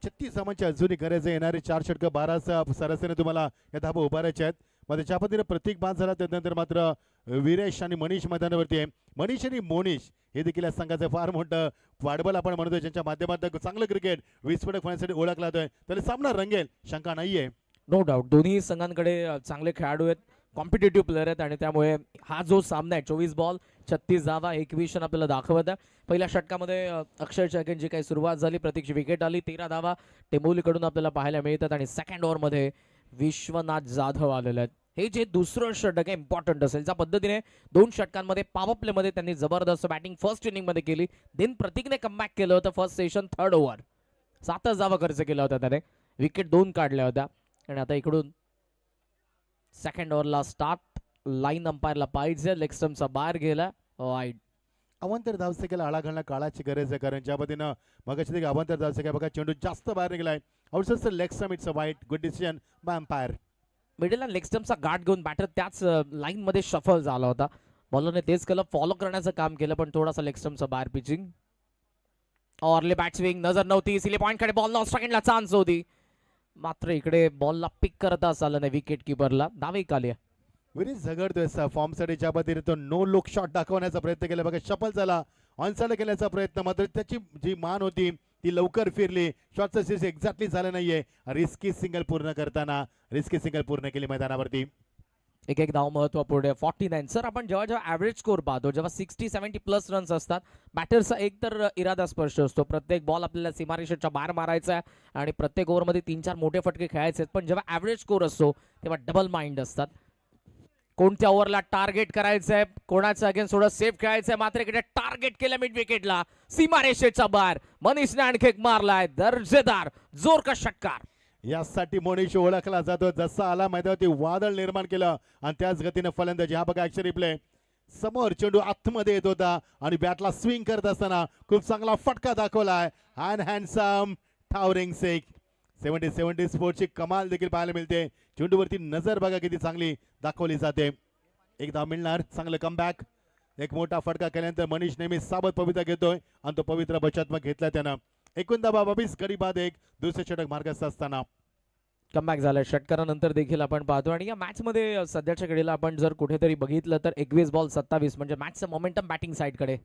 A: 36 धावांची अजूनही गरज आहे. येणारे 4 षटकं 12 सरासरीने तुम्हाला या धाबा उभारायच्या आहेत. मध्ये ज्या पद्धतीने प्रतीक बाद झाला त्यानंतर मात्र वीरेश आणि मनीष मैदानावरती आहे. मनीष आणि मोनिश हे देखील या संघाचं फार मोठं पाठबळ आपण म्हणतोय, ज्यांच्या माध्यमातून चांगलं क्रिकेट विस्फोटक होण्यासाठी ओळखला जातोय. त्याला सामना रंगेल शंका नाहीये.
B: नो डाऊट दोन्ही संघांकडे चांगले खेळाडू आहेत, कॉम्पिटेटिव्ह प्लेअर आहेत आणि त्यामुळे हा जो सामना आहे 24 बॉल 36 धावा 21 आपल्याला दाखवत आहे. पहिल्या षटकामध्ये अक्षय चॅकेन जी काही सुरुवात झाली, प्रतीकची विकेट आली, 13 धावा टेंबोलीकडून आपल्याला पाहायला मिळतात आणि सेकंड ओव्हरमध्ये विश्वनाथ जाधव आलेले आहेत. हे जे दुसरं षटक आहे इम्पॉर्टंट असेल. ज्या पद्धतीने 2 षटकांमध्ये पॉवर प्लेमध्ये त्यांनी जबरदस्त बॅटिंग फर्स्ट इनिंगमध्ये केली, देन प्रतीकने कमबॅक केलं होतं फर्स्ट सेशन थर्ड ओव्हर 7च धावा खर्च केला होता त्याने, विकेट 2 काढल्या होत्या आणि आता इकडून सेकंड ओव्हरला स्टार्ट. लाईन अंपायरला पाहिजे, लेग स्टंपचा बाहेर गेला, वाईड.
A: अवांतर धावसंख्येला आळा घालणं काळाची गरज आहे, कारण ज्या पद्धतीनं मगाशी देखील अवांतर धावसंख्या बघा चेंडू जास्त बाहेर निघालाय. Outside leg stump, it's a wide. Good decision by umpire.
B: मिडलला लेग स्टंपचा गाठ घेऊन बॅटर त्याच लाईन मध्ये शफल झाला होता. बॉलरने तेच केलं, फॉलो करण्याचं काम केलं पण थोडासा लेग स्टंपचा बाहेर पिचिंग. ऑरले बॅट स्विंग नजर नव्हती, सिली पॉइंट कडे बॉल नॉट सेकंडला चान्स होती, मात्र इकडे बॉलला पिक करताच आलं नाही विकेट किपरला. धावे आली.
A: विरीज झगडतोय फॉर्म साठी. ज्या पद्धतीने तो नो लुक शॉट दाखवण्याचा प्रयत्न केला बघा, शफल झाला, ऑनसाइड केल्याचा प्रयत्न, मात्र त्याची जी मान होती ती लवकर फिरली. शॉटचं सीस एक्झॅक्टली झालं नाहीये. रिस्की सिंगल पूर्ण करताना रिस्की सिंगल पूर्ण केली मैदानावरती.
B: एक धाव महत्वपूर्ण आहे. 49. सर आपण जेव्हा जेव्हा ॲव्हरेज स्कोर पाहतो, जेव्हा 60-70 प्लस रन्स असतात, बॅटरचा एक तर इरादा स्पष्ट असतो, प्रत्येक बॉल आपल्याला सीमारेषेच्या बाहेर मारायचा आहे आणि प्रत्येक ओव्हरमध्ये 3-4 मोठे फटके खेळायचे आहेत. पण जेव्हा ॲव्हरेज स्कोर असतो तेव्हा डबल माइंड असतात. कोणत्या ओव्हरला टार्गेट करायचंय, कोणाचं अगेन्स्ट थोडं सेफ खेळायचंय, मात्र इकडे टार्गेट केलं मिड विकेटला, सीमारेषेच्या बाहेर. मनीषने आणखी एक मारलाय, दर्जेदार जोरकस षटकार.
A: यासाठी मोनिश ओळखला जातो. जसा आला मैदानावरती वादळ निर्माण केलं आणि त्याच गतीने फलंदाजी. हा बघा ऍक्शन रिप्ले. समोर चेंडू आतमध्ये येत होता आणि बॅटला स्विंग करत असताना खूप चांगला फटका दाखवलाय. Handsome towering six. 70 स्पोर्टची कमाल देखील पाहायला मिळते. चेंडूवरती नजर बघा किती चांगली दाखवली जाते. एक धाव मिळणार. चांगलं कमबॅक. एक मोठा फटका केल्यानंतर मनीष नेहमी सावध पवित्रा घेतोय आणि तो पवित्रा बचात्मक घेतला त्यानं. 29 गडी बाद एक. दुसरे षटक मार्गस्थ असताना
B: कमबॅक झालाय षटकारानंतर देखील आपण पाहतो आणि या मॅच मध्ये सध्याच्या घडीला आपण जर कुठेतरी बघितलं तर 21 बॉल 27 म्हणजे मॅचचं मोमेंटम बॅटिंग साइड कडे.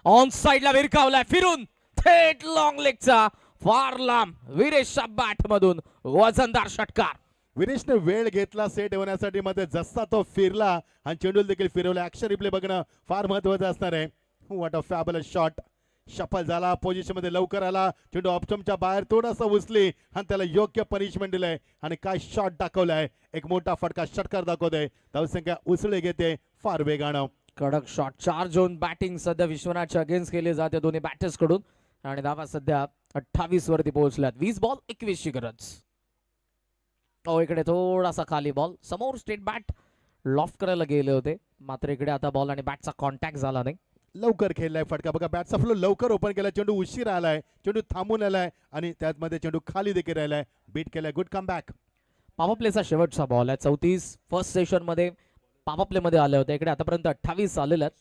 B: ऑन साइडला विरकावलाय फिरून थेट लॉंग लेगचा फार लांब वीरेशच्या बॅट मधून वजनदार षटकार.
A: विरेशने वेळ घेतला सेट होण्यासाठी, मध्ये जसा तो फिरला आणि चेंडू देखील फिरवला. ऍक्शन रिप्ले बघणं फार महत्वाचं असणार आहे. What a fabulous shot. Shuffle झाला, पोझिशन मध्ये लवकर आला, चेंडू ऑप्शनच्या बाहेर थोडासा उचली आणि त्याला योग्य पनिशमेंट दिलंय आणि काय शॉट दाखवलाय. एक मोठा फटका षटकार दाखवतोय. धावसंख्या उसळी घेते फार वेगानं.
B: कडक शॉट. 4 झोन बॅटिंग सध्या विश्वनाथच्या अगेन्स्ट केली जाते दोन्ही बॅटर्स कडून आणि धावा सध्या 28 वरती पोहोचल्यात. 20 बॉल 21 ची गरज. इकडे थोडासा खाली बॉल, समोर स्ट्रेट बॅट लॉफ्ट करायला गेले होते, मात्र इकडे आता बॉल आणि बॅटचा कॉन्टॅक्ट झाला नाही.
A: लवकर खेळलाय फटका बघा, बॅटचा फ्लो लवकर ओपन केला, चेंडू उशीर आलाय, चेंडू थांबून आलाय आणि त्यामध्ये चेंडू खाली देखील राहिलाय. बीट केलाय. Good comeback.
B: पॉवर प्लेचा शेवटचा बॉल आहे. 34 फर्स्ट सेशन मध्ये पॉवर प्ले मध्ये आले होते, इकडे आतापर्यंत 28 आलेले आहेत.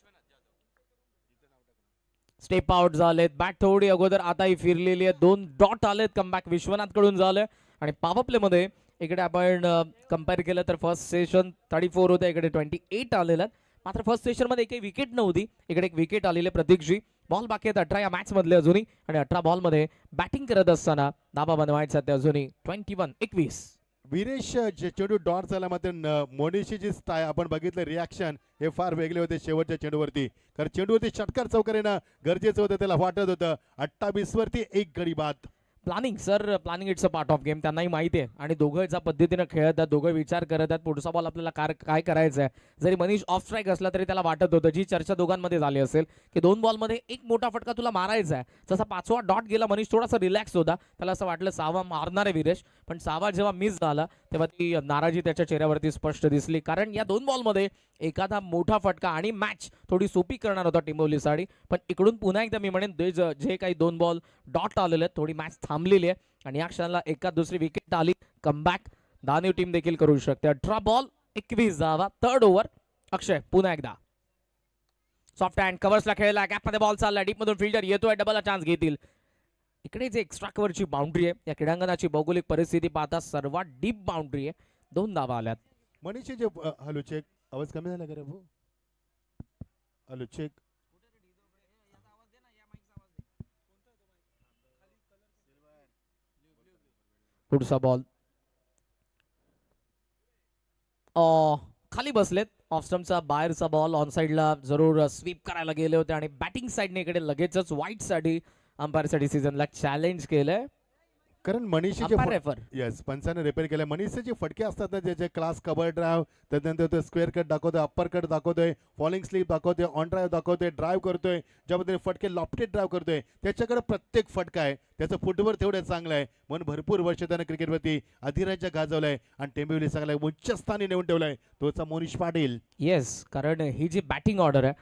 B: स्टेप आउट झालेत, बॅट थोडी अगोदर आताही फिरलेली आहे. 2 डॉट आलेत, कमबॅक विश्वनाथ कडून झालंय आणि पॉवर प्ले मध्ये इकडे आपण कंपेअर केलं तर फर्स्ट सेशन 34 होते, इकडे 28 आलेलं आहेत. मात्र फर्स्ट सेशन मध्ये एकही विकेट नव्हती, इकडे एक विकेट आलेले प्रतीकजी. बॉल बाकी आहेत 18 या मॅच मधले अजूनही आणि 18 बॉल मध्ये बॅटिंग करत असताना धाबा बनवायचा ते अजूनही. 21-21.
A: वीरेश जे चेंडू डॉट झाला मात्र मोनीशी जी आपण बघितलं रिॲक्शन हे फार वेगळे होते शेवटच्या चेंडूवरती. कारण चेंडूवरती षटकार चौकार येणं गरजेचं होतं, त्याला वाटत होतं. 28 वरती 1 गडी बाद.
B: Planning sir, planning it's a part of game. त्यांनाही माहिती आहे आणि दोघं ज्या पद्धतीनं खेळत आहेत, दोघं विचार करत आहेत पुढचा बॉल आपल्याला काय करायचं आहे. जरी मनीष ऑफ स्ट्राईक असला तरी त्याला वाटत होतं, जी चर्चा दोघांमध्ये झाली असेल की 2 बॉलमध्ये एक मोठा फटका तुला मारायचा आहे. जसा 5वा डॉट गेला मनीष थोडासा रिलॅक्स होता, त्याला असं वाटलं 6वा मारणार आहे वीरेश, पण 6वा जेव्हा मिस झाला तेव्हा ती नाराजी त्याच्या चेहऱ्यावरती स्पष्ट दिसली. कारण या 2 बॉलमध्ये एखादा मोठा फटका आणि मॅच थोडी सोपी करणार होता टिंबवलीसाठी. पण इकडून पुन्हा एकदा मी म्हणेन जे काही 2 बॉल डॉट आलेले आहेत, थोडी मॅच थांबलेली आहे आणि या क्षणाला एका दुसरी विकेट आली. कमबॅक दानीव टीम देखील करू शकते. 18 बॉल 21 धावा. 3rd over. अक्षय पुन्हा एकदा सॉफ्ट हँड कव्हर्सला खेळला, गॅपमध्ये बॉल चालला, डीप मधून फिल्डर येतोय, डबलला चान्स घेतील. इकडे जे एक्स्ट्रा कव्हरची बाउंड्री आहे, या क्रीडांगणाची भौगोलिक परिस्थिती पाहता सर्वात डीप बाउंड्री आहे. 2 धावा आल्यात.
A: मनीषी जे हॅलो चेक, आवाज कमी झाला का रे भाऊ? Hello check.
B: पुढचा बॉल खाली बसलेत. ऑफ स्टंपचा बाहेरचा बॉल ऑन साइडला जरूर स्वीप करायला गेले होते आणि बॅटिंग साइडने इकडे लगेचच वाईट साठी अंपायरसाठी सीझनला चॅलेंज केलंय.
A: कारण मनीषी
B: अंपायर रेफर.
A: येस, पंचाने रिपेअर केलं. मनीषचे जे फटके असतात ना, ज्याचे क्लास कव्हर ड्राईव्ह, त्यानंतर तो स्क्वेअर कट दाखवतोय, अप्पर कट दाखवतोय, फॉलिंग स्लीप दाखवतोय, ऑन ड्राईव्ह दाखवतोय, ड्राईव्ह करतोय, ज्यामध्ये फटके लॉफ्टेड ड्राईव्ह करतोय, त्याच्याकडे प्रत्येक फटका आहे, त्याचं फुटवर तेवढं चांगलं आहे. म्हणून भरपूर वर्ष त्यानं क्रिकेटवरती अधिराज्य गाजवलंय आणि टेंबिवली चांगला उच्चस्थानी नेऊन ठेवलाय तोचा मोनीश पाटील.
B: येस, कारण ही जी बॅटिंग ऑर्डर आहे,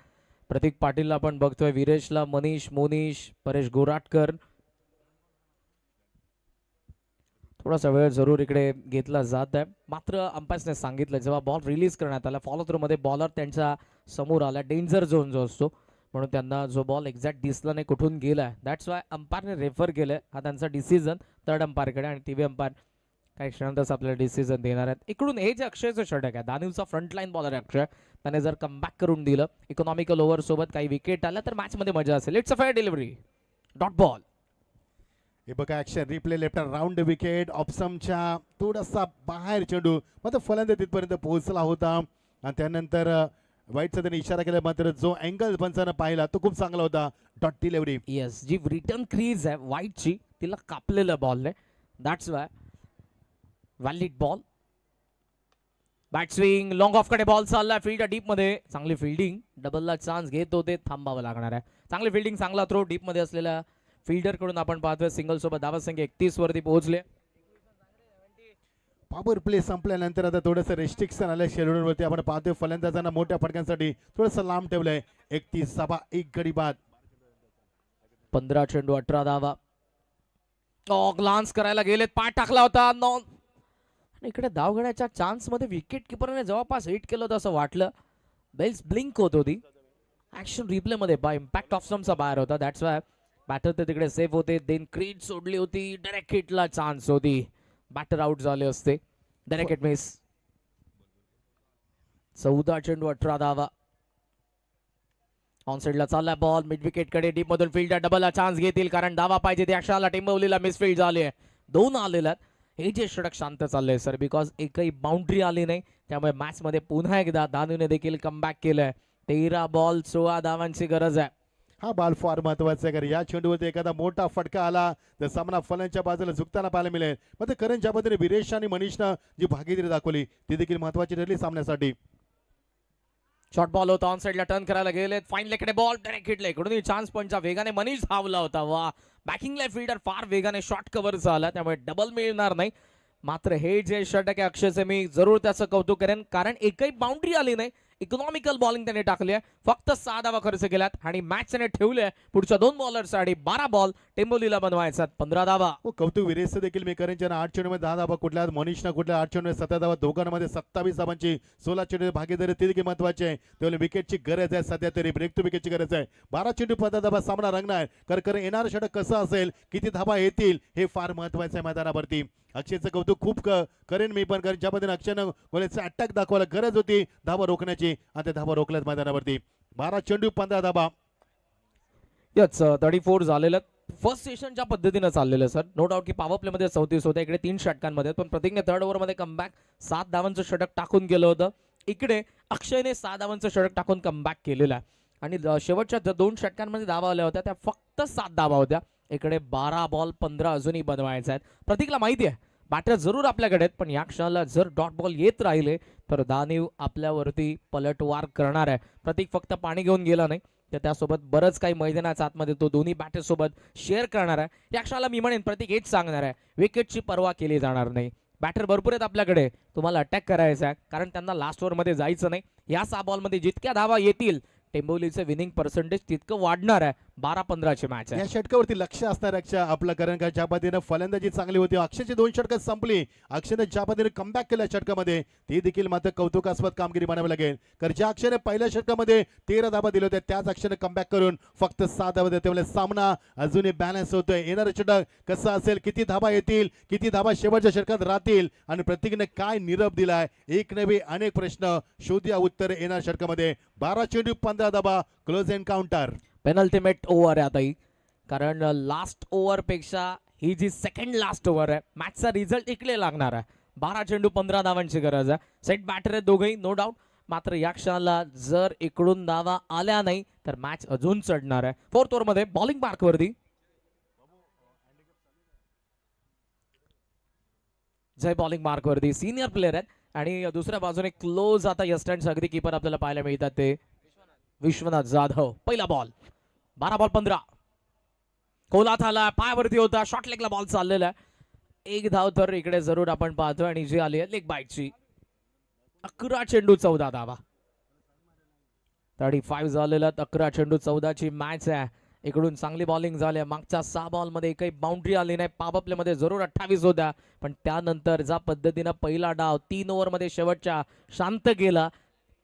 B: प्रतीक पाटीलला आपण बघतोय, वीरेशला मनीष, मोनीश, परेश गोराटकर, थोडासा वेळ जरूर इकडे घेतला जात आहे. मात्र अंपायर्सने सांगितलं जेव्हा बॉल रिलीज करण्यात आला, फॉलो थ्रू मध्ये बॉलर त्यांच्या समोर आला, डेंजर झोन जो असतो, म्हणून त्यांना जो बॉल एक्झॅक्ट दिसला नाही कुठून गेलाय, दॅट्स वाय अंपायरने रेफर केलंय. हा त्यांचा डिसिजन 3rd अंपायरकडे आणि टीव्ही अंपायर काही क्षणातच आपल्याला डिसिजन देणार आहेत. इकडून हे जे अक्षयचं षटक आहे, दानिवचा फ्रंट लाईन बॉलर आहे अक्षय, त्याने जर कमबॅक करून दिलं, इकॉनॉमिकल ओव्हर सोबत काही विकेट आल्या तर मॅच मध्ये मजा असेल. It's a fair delivery, dot ball.
A: हे बघा action replay, left round wicket, ऑप्समच्या थोडासा बाहेर चेंडू, मात्र फलंदाज तिथपर्यंत पोहोचला होता आणि त्यानंतर वाईटचा त्याने इशारा केला, मात्र जो अँगल पंचानं पाहिला तो खूप चांगला होता. Dot delivery.
B: येस, जी रिटर्न क्रीज आहे व्हाईटची तिला कापलेलं बॉलने, that's why valid ball. Bat swing, long of कडे बॉल चालला, फील्ड डीप मध्ये, चांगली फिल्डिंग, डबलला चान्स घेत होते, थांबावं लागणार आहे. चांगली फिल्डिंग, चांगला थ्रो, डीप मध्ये असलेल्या फिल्डर कडून आपण पाहतोय. सिंगल सोबत धावा संख्या 31 वरती पोहोचले.
A: पॉवर प्ले संपल्यानंतर आता थोडंसं रेस्ट्रिक्शन आलं शेड्यूल वरती. आपण पाहतोय फलंदाजांना मोठ्या फटक्यांसाठी थोडंसं लांब ठेवलंय. 31 धावा 1 गडी बाद.
B: 15 चेंडू 18 धावा. ग्लान्स करायला गेलेत, पाय टाकला होता, इकडे धाव घेण्याच्या चान्स मध्ये विकेट किपरने जवळपास हिट केलं होतं असं वाटलं. बेल्स ब्लिंक होत होती. ऍक्शन रिप्ले मध्ये बाय इम्पॅक्ट ऑफ स्टंपचा बाहेर होता, दॅट्स वाय बॅटर तर तिकडे सेफ होते. देन क्रीज सोडली होती, डायरेक्ट हिटला चान्स होती, बॅटर आउट झाले असते. Direct hit miss. 14 चेंडू 18 धावा. ऑन साइडला चालला बॉल, मिड विकेट कडे, डीप मधून फिल्डर डबलला चान्स घेतील कारण धावा पाहिजे. त्या क्षणाला टिंबवलीला मिसफील्ड झाली आहे. 2 आलेल्या. हे जे षटक शांत चाललंय सर, बिकॉज एकही बाउंड्री आली नाही, त्यामुळे मॅच मध्ये पुन्हा एकदा दानूने देखील कमबॅक केलंय. 13 बॉल 16 धावांची गरज आहे.
A: हा बॉल फार महत्वाचा आहे, कारण या चेंडूवरती एखादा मोठा फटका आला तर सामना फलंदाच्या बाजूला झुकताना पाहायला मिळेल. मात्र करण ज्या पद्धतीने विरेश आणि मनीषनं जी भागीदारी दाखवली ती देखील महत्वाची ठरली सामन्यासाठी.
B: शॉर्ट बॉल होता, ऑन साइडला टर्न करायला गेले, फाईन लेकडे बॉल, डायरेक्ट हिटला. इकडून चान्स पॉईंटच्या वेगाने मनीष धावला होता. वा, बॅकिंगला फिल्डर फार वेगाने शॉर्ट कव्हर झाला, त्यामुळे डबल मिळणार नाही. मात्र हे जे षटक आहे अक्षयचे, मी जरूर त्याचं कौतुक करेन, कारण एकही बाउंड्री आली नाही. इकॉनॉमिकल बॉलिंग त्याने टाकली आहे. फक्त 6 धावा खर्च केल्यात आणि मॅच त्याने ठेवले पुढच्या 2 बॉलरसाठी. 12 बॉल टेंबोलीला बनवायचा, 15 धावा.
A: कौतुक विरेशचं देखील मी करेन, ज्यांना 8 चेंडूमध्ये 10 धावा, कुठल्या मनीषनं कुठल्या 8 चेंडूमध्ये 17 धावा, दोघांमध्ये 27 धावांची 16 चेंडू भागीदारी ती देखील महत्वाची आहे. त्यामुळे विकेटची गरज आहे सध्या तरी, ब्रेक टू विकेटची गरज आहे. 12 चेंडू 15 धावा सामना रंगणार. कारण येणारं षटक कसं असेल, किती धावा येतील हे फार महत्वाचं आहे मैदानावरती. अक्षयचं कौतुक खूप करेन मी पण, कारण ज्या पद्धतीने अक्षयनं गोलचा अटॅक दाखवायला गरज होती धावा रोखण्याची आणि त्या धावा रोखल्यात मैदानावरती. 12 चेंडू 15 धावा.
B: यच 34 झालेलं. फर्स्ट सेशन ज्या पद्धतीनं चाललेलं सर, नो डाऊट की पॉवर प्लेमध्ये 34 होत्या, इकडे 3 षटकांमध्ये, पण प्रतीकने थर्ड ओव्हरमध्ये कमबॅक 7 धावांचं षटक टाकून गेलं होतं. इकडे अक्षयने 6 धावांचं षटक टाकून कमबॅक केलेलं आहे. आणि शेवटच्या 2 षटकांमध्ये धावा आल्या होत्या त्या फक्त 7 धावा होत्या. इकडे 12 बॉल 15 अजूनही बनवायचे आहेत. प्रतीकला माहिती आहे बॅटर जरूर आपल्याकडे आहेत, पण या क्षणाला जर डॉट बॉल येत राहिले तर दानीव आपल्यावरती पलटवार करणार आहे. प्रतीक फक्त पाणी घेऊन गेला नाही तर त्यासोबत बरंच काही मैदानाच्या आतमध्ये तो दोन्ही बॅटर सोबत शेअर करणार आहे. या क्षणाला मी म्हणेन प्रतीक हेच सांगणार आहे, विकेटची पर्वा केली जाणार नाही. बॅटर भरपूर आहेत आपल्याकडे, तुम्हाला अटॅक करायचा आहे, कारण त्यांना लास्ट ओव्हरमध्ये जायचं नाही. या 6 बॉलमध्ये जितक्या धावा येतील टेंबोलीचं विनिंग पर्सेंटेज तितकं वाढणार आहे. 12-15ची मॅच आहे.
A: या षटकावरती लक्ष असणार आपलं, कारण का ज्या पद्धतीनं फलंदाजी चांगली होती. अक्षयची 2 षटकं संपली. अक्षयने ज्या पद्धतीने कमबॅक केल्या षटकामध्ये ती देखील मात्र कौतुकास्पद कामगिरी म्हणावी लागेल, कारण ज्या अक्षयने पहिल्या षटकामध्ये 13 धावा दिल्या होत्या त्याच अक्षयने कमबॅक करून फक्त 6 धावा दिल्या. त्यामुळे सामना अजूनही बॅलन्स होतोय. येणारं षटक कसं असेल, किती धावा येतील, किती धावा शेवटच्या षटकात राहतील आणि प्रत्येकाने काय निरोप दिलाय, एक नव्हे अनेक प्रश्न शोधूया उत्तर येणार षटकामध्ये. 12 चेंडू 15 धावा, क्लोज एन्काउंटर.
B: पेनल्टिमेट ओव्हर आहे आताही, कारण लास्ट ओव्हर पेक्षा ही जी सेकंड लास्ट ओव्हर आहे मॅचचा रिझल्ट इकडे लागणार आहे. 12 चेंडू 15 धावांची गरज आहे. सेट बॅटर आहे दोघंही नो डाऊट, मात्र या क्षणाला जर इकडून धावा आल्या नाही तर मॅच अजून चढणार आहे. 4th ओव्हरमध्ये बॉलिंग मार्कवरती जय बॉलिंग मार्कवरती सिनियर प्लेअर आहेत. आणि दुसऱ्या बाजूने क्लोज आता यस्टर्न अगदी कीपर आपल्याला पाहायला मिळतात ते विश्वनाथ जाधव. पहिला बॉल 12 बॉल 15. कोलात आला, पायावरती होता, शॉर्ट लेगला बॉल चाललेला आहे. 1 धाव तर इकडे जरूर आपण पाहतोय आणि जी आली आहे लेग बाईटची. 11 चेंडू 14 धावा, 35 झालेला. 11 चेंडू 14ची मॅच आहे. इकडून चांगली बॉलिंग झाली. मागच्या 6 बॉलमध्ये काही बाउंड्री आली नाही. पॉवर प्लेमध्ये जरूर 28 होत्या, पण त्यानंतर ज्या पद्धतीनं पहिला डाव 3 ओव्हरमध्ये शेवटच्या शांत गेला,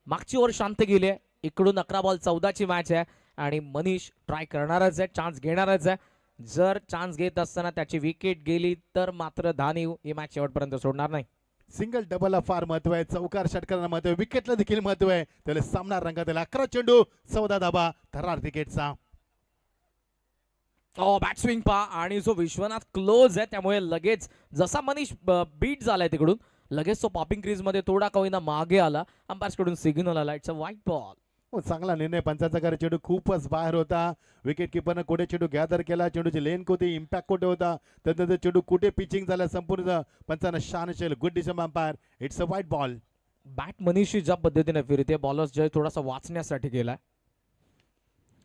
B: मागची ओव्हर शांत गेली. इकडून 11 बॉल 14ची मॅच आहे आणि मनीष ट्राय करणारच आहे, चान्स घेणारच आहे. जर चान्स घेत असताना त्याची विकेट गेली तर मात्र दानीव ही मॅच शेवटपर्यंत सोडणार नाही.
A: सिंगल डबलला फार महत्व आहे, चौकार षटकांना महत्व आहे, विकेटला देखील महत्व आहे. त्याला सामना रंगात आला. 11 चेंडू 14 धावा, थरार विकेटचा.
B: बॅट स्विंग पा आणि जो विश्वनाथ क्लोज आहे त्यामुळे लगेच जसा मनीष बीट झालाय तिकडून लगेच तो पॉपिंग क्रीज मध्ये थोडा कवीना मागे आला. अंपायर्स कडून सिग्नल आला, इट्स अ व्हाईट बॉल.
A: हो, चांगला निर्णय पंचाचा. कारण चेंडू खूपच बाहेर होता. विकेट किपरनं कुठे चेंडू गॅदर केला, चेंडूची लेन कोठे, इम्पॅक्ट कुठे होता, त्यानंतर चेंडू कुठे पिचिंग झाला संपूर्ण पंचानं शानशेल. Good decision umpire, it's a wide ball.
B: Bat मनीषी ज्या पद्धतीने फिरते, बॉलर्स जय थोडासा वाचण्यासाठी गेला,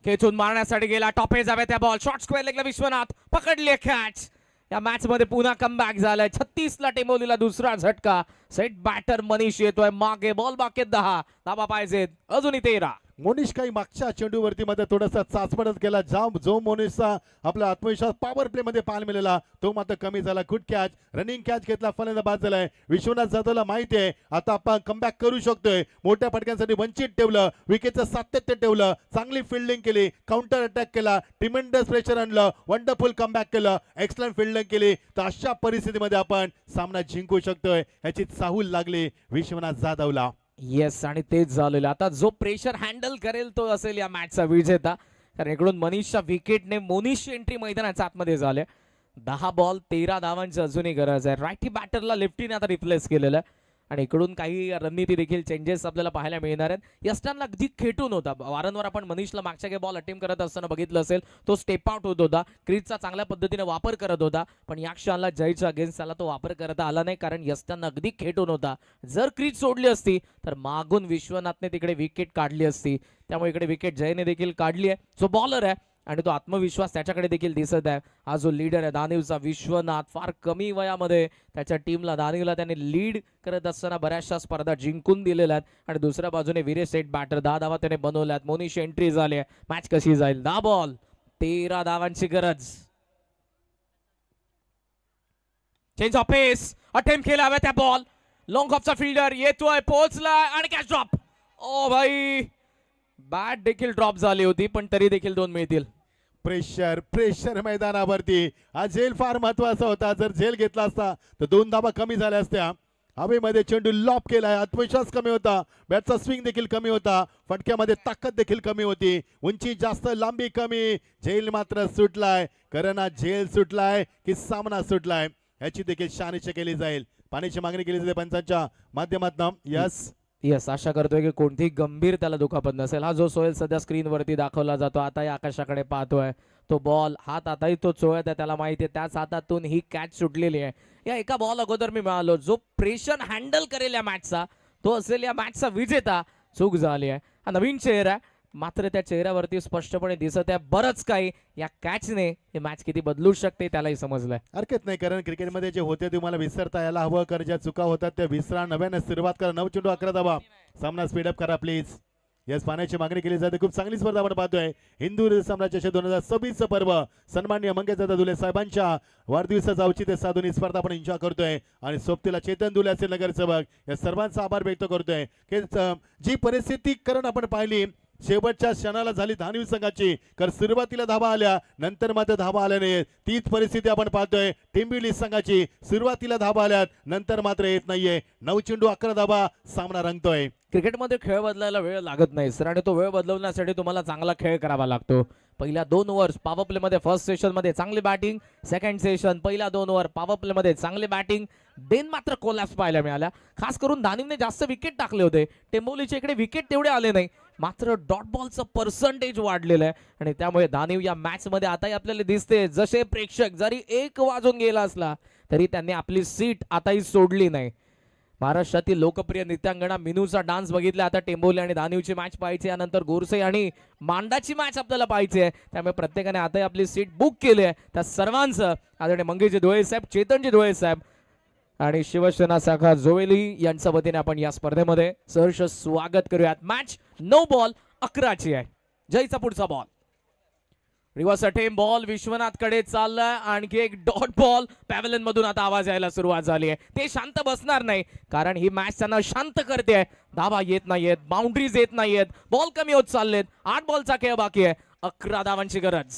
B: खेचून मारण्यासाठी गेला. टॉपे जावे त्या बॉल, शॉर्ट स्क्वेअर लेगला विश्वनाथ पकडले कॅच. या मॅच मध्ये पुन्हा कमबॅक झालाय. 36ला टेंबोलीला दुसरा झटका. सेट बॅटर मनीष येतोय मागे, बॉल बाकी 10 धावा पाहिजेत, अजूनही 13.
A: मोनिश काही मागच्या चेंडूवरती मध्ये थोडासा चाचपडत केला. जो मोनिशचा आपला आत्मविश्वास पॉवर प्ले मध्ये पाहायला मिळाला तो मात्र कमी झाला. गुड कॅच, रनिंग कॅच घेतला, फलंदाज बाद झालाय. विश्वनाथ जाधवला माहिती आहे आता आपण कमबॅक करू शकतोय. मोठ्या फटक्यांसाठी वंचित ठेवलं, विकेटचं सातत्य ठेवलं, चांगली फिल्डिंग केली, काउंटर अटॅक केला, ट्रिमेंडस प्रेशर आणलं, वंडरफुल कमबॅक केलं, एक्सलंट फिल्डिंग केली. तर अशा परिस्थितीमध्ये आपण सामना जिंकू शकतोय ह्याची चाहूल लागली विश्वनाथ जाधवला.
B: येस, आणि तेच झालेलं. आता जो प्रेशर हँडल करेल तो असेल या मॅचचा विजेता, कारण इकडून मनीषच्या विकेटने मोनिशची एंट्री मैदानाच्या आतमध्ये झाले. 10 बॉल 13 धावांची अजूनही गरज आहे. रायटी बॅटरला लेफ्टीने आता रिप्लेस केलेलं आहे आणि इकडून काही रणनीती देखील चेंजेस आपल्याला पाहायला मिळणार आहेत. यस्टनला अगदी खेटून होता, वारंवार आपण मनीषला मागच्या काही बॉल अटेम्प्ट करत असताना बघितलं असेल, तो स्टेप आउट होत होता, क्रीजचा चांगल्या पद्धतीने वापर करत होता, पण या क्षणाला जयच्या अगेन्स्ट त्याला तो वापर करता आला नाही, कारण यस्टन अगदी खेटून होता. जर क्रीज सोडली असती तर मागून विश्वनाथने तिकडे विकेट काढली असती. त्यामुळे इकडे विकेट जयने देखील काढली आहे. जो बॉलर आहे आणि तो आत्मविश्वास त्याच्याकडे देखील दिसत आहे. हा जो लीडर आहे दानीवचा विश्वनाथ, फार कमी वयामध्ये त्याच्या टीमला दानीवला त्याने लीड करत असताना बऱ्याचशा स्पर्धा जिंकून दिलेल्या आहेत. आणि दुसऱ्या बाजूने विरे सेट बॅटर 10 धावा त्याने बनवल्यात. मोनिश एंट्री झाली आहे. मॅच कशी जाईल? 10 बॉल 13 धावांची गरज. चेंज ऑफ पेस, अटेम्प्ट केला हवा त्या बॉल, लॉंग ऑफचा फिल्डर येतोय, पोहोचला आणि कॅच ड्रॉप. ओ भाई, बॅट देखील ड्रॉप झाली होती, पण तरी देखील 2 मिळतील.
A: प्रेशर मैदानावरती. हा झेल फार महत्वाचा होता. जर झेल घेतला असता तर 2 धावा कमी झाल्या असत्या. हवेमध्ये चेंडू लॉप केलाय. आत्मविश्वास कमी होता, बॅटचा स्विंग देखील कमी होता, फटक्यामध्ये ताकद देखील कमी होती. उंची जास्त, लांबी कमी. झेल मात्र सुटलाय. करणा झेल सुटलाय की सामना सुटलाय याची देखील शहानिशा केली जाईल. पाण्याची मागणी केली जाते पंचांच्या माध्यमातून.
B: यस, आशा करतोय की कोणतीही गंभीर त्याला दुखापत नसेल. हा जो सोहेल सध्या स्क्रीनवरती दाखवला जातो, आताही आकाशाकडे पाहतोय. तो बॉल हात आताही तो चोळत आहे, त्याला माहिती आहे त्याच हातातून ही कॅच सुटलेली आहे. या एका बॉल अगोदर मी मिळालो, जो प्रेशर हँडल करेल या मॅचचा तो असेल या मॅचचा विजेता. चूक झाली आहे. हा नवीन चेहरा आहे, मात्र त्या चेहऱ्यावरती स्पष्टपणे दिसत आहे बरंच काही. या कॅचने हे मॅच किती बदलू शकते त्यालाही समजलंय.
A: हरकत नाही, कारण क्रिकेटमध्ये जे होते तुम्हाला विसरता यायला हवं. कारण ज्या चुका होतात त्या विसरा, नव्याने सुरुवात करा. 9 चेंडू 11 धावा. सामना स्पीडअप करा प्लीज. यस, पाण्याची मागणी केली जाते. खूप चांगली स्पर्धा आपण पाहतोय. हिंदू साम्राज्याचे 2026 पर्व सन्माननीय मंगेशदादा दुले साहेबांच्या वाढदिवसाचं औचित्य साधून ही स्पर्धा आपण एन्जॉय करतोय. आणि सोबतीला चेतन दुले असेल नगरसेवक, या सर्वांचा आभार व्यक्त करतोय की जी परिस्थिती करण आपण पाहिली शेवटच्या क्षणाला झाली धानवी संघाची. कारण सुरुवातीला धावा आल्या, नंतर मात्र धावा आल्या नाहीत. तीच परिस्थिती आपण पाहतोय टिंबिवली संघाची. सुरुवातीला धावा आल्यात, नंतर मात्र येत नाहीये. 9 चेंडू 11 धावा. सामना रंगतोय.
B: क्रिकेटमध्ये खेळ बदलायला वेळ लागत नाही सर, आणि तो वेळ बदलवण्यासाठी तुम्हाला चांगला खेळ करावा लागतो. पहिल्या 2 ओव्हर्स पॉवर प्ले मध्ये फर्स्ट सेशन मध्ये चांगली बॅटिंग, सेकंड सेशन पहिल्या 2 ओव्हर पॉवर प्ले मध्ये चांगली बॅटिंग, देन मात्र कोलॅप्स पाहायला मिळाल्या. खास करून दानिवने जास्त विकेट टाकले होते. टेंबोलीच्या इकडे विकेट तेवढे आले नाही, मात्र डॉट बॉलचं पर्सेंटेज वाढलेलं आहे. आणि त्यामुळे दानिव या मॅच मध्ये आताही आपल्याला दिसते जसे प्रेक्षक जरी 1 वाजून गेला असला तरी त्यांनी आपली सीट आताही सोडली नाही. महाराष्ट्रातील लोकप्रिय नृत्यांगणा मिनूचा डान्स बघितला. आता टेंबोली आणि दानिवची मॅच पाहायची, यानंतर गोरसे आणि मांडाची मॅच आपल्याला पाहायची आहे. त्यामुळे प्रत्येकाने आताही आपली सीट बुक केली आहे. त्या सर्वांचं आदरणीय मंगेशजी धुळे साहेब, चेतनजी धुळे साहेब आणि शिवसेना शाखा जोवेली यांच्या वतीने आपण या स्पर्धेमध्ये सहर्ष स्वागत करूयात. मॅच 9 बॉल 11ची आहे. जयचा पुढचा ball, reverse attempt ball Vishwanath कडे चाललाय. आणखी एक डॉट बॉल. पॅव्हलियन मधून आता आवाज यायला सुरुवात झाली आहे. ते शांत बसणार नाही, कारण ही मॅच त्यांना शांत करते. धावा येत नाहीयेत, बाउंड्रीज येत नाहीयेत, बॉल कमी होत चाललेत. 8 बॉलचा खेळ बाकी आहे. 11 धावांची गरज.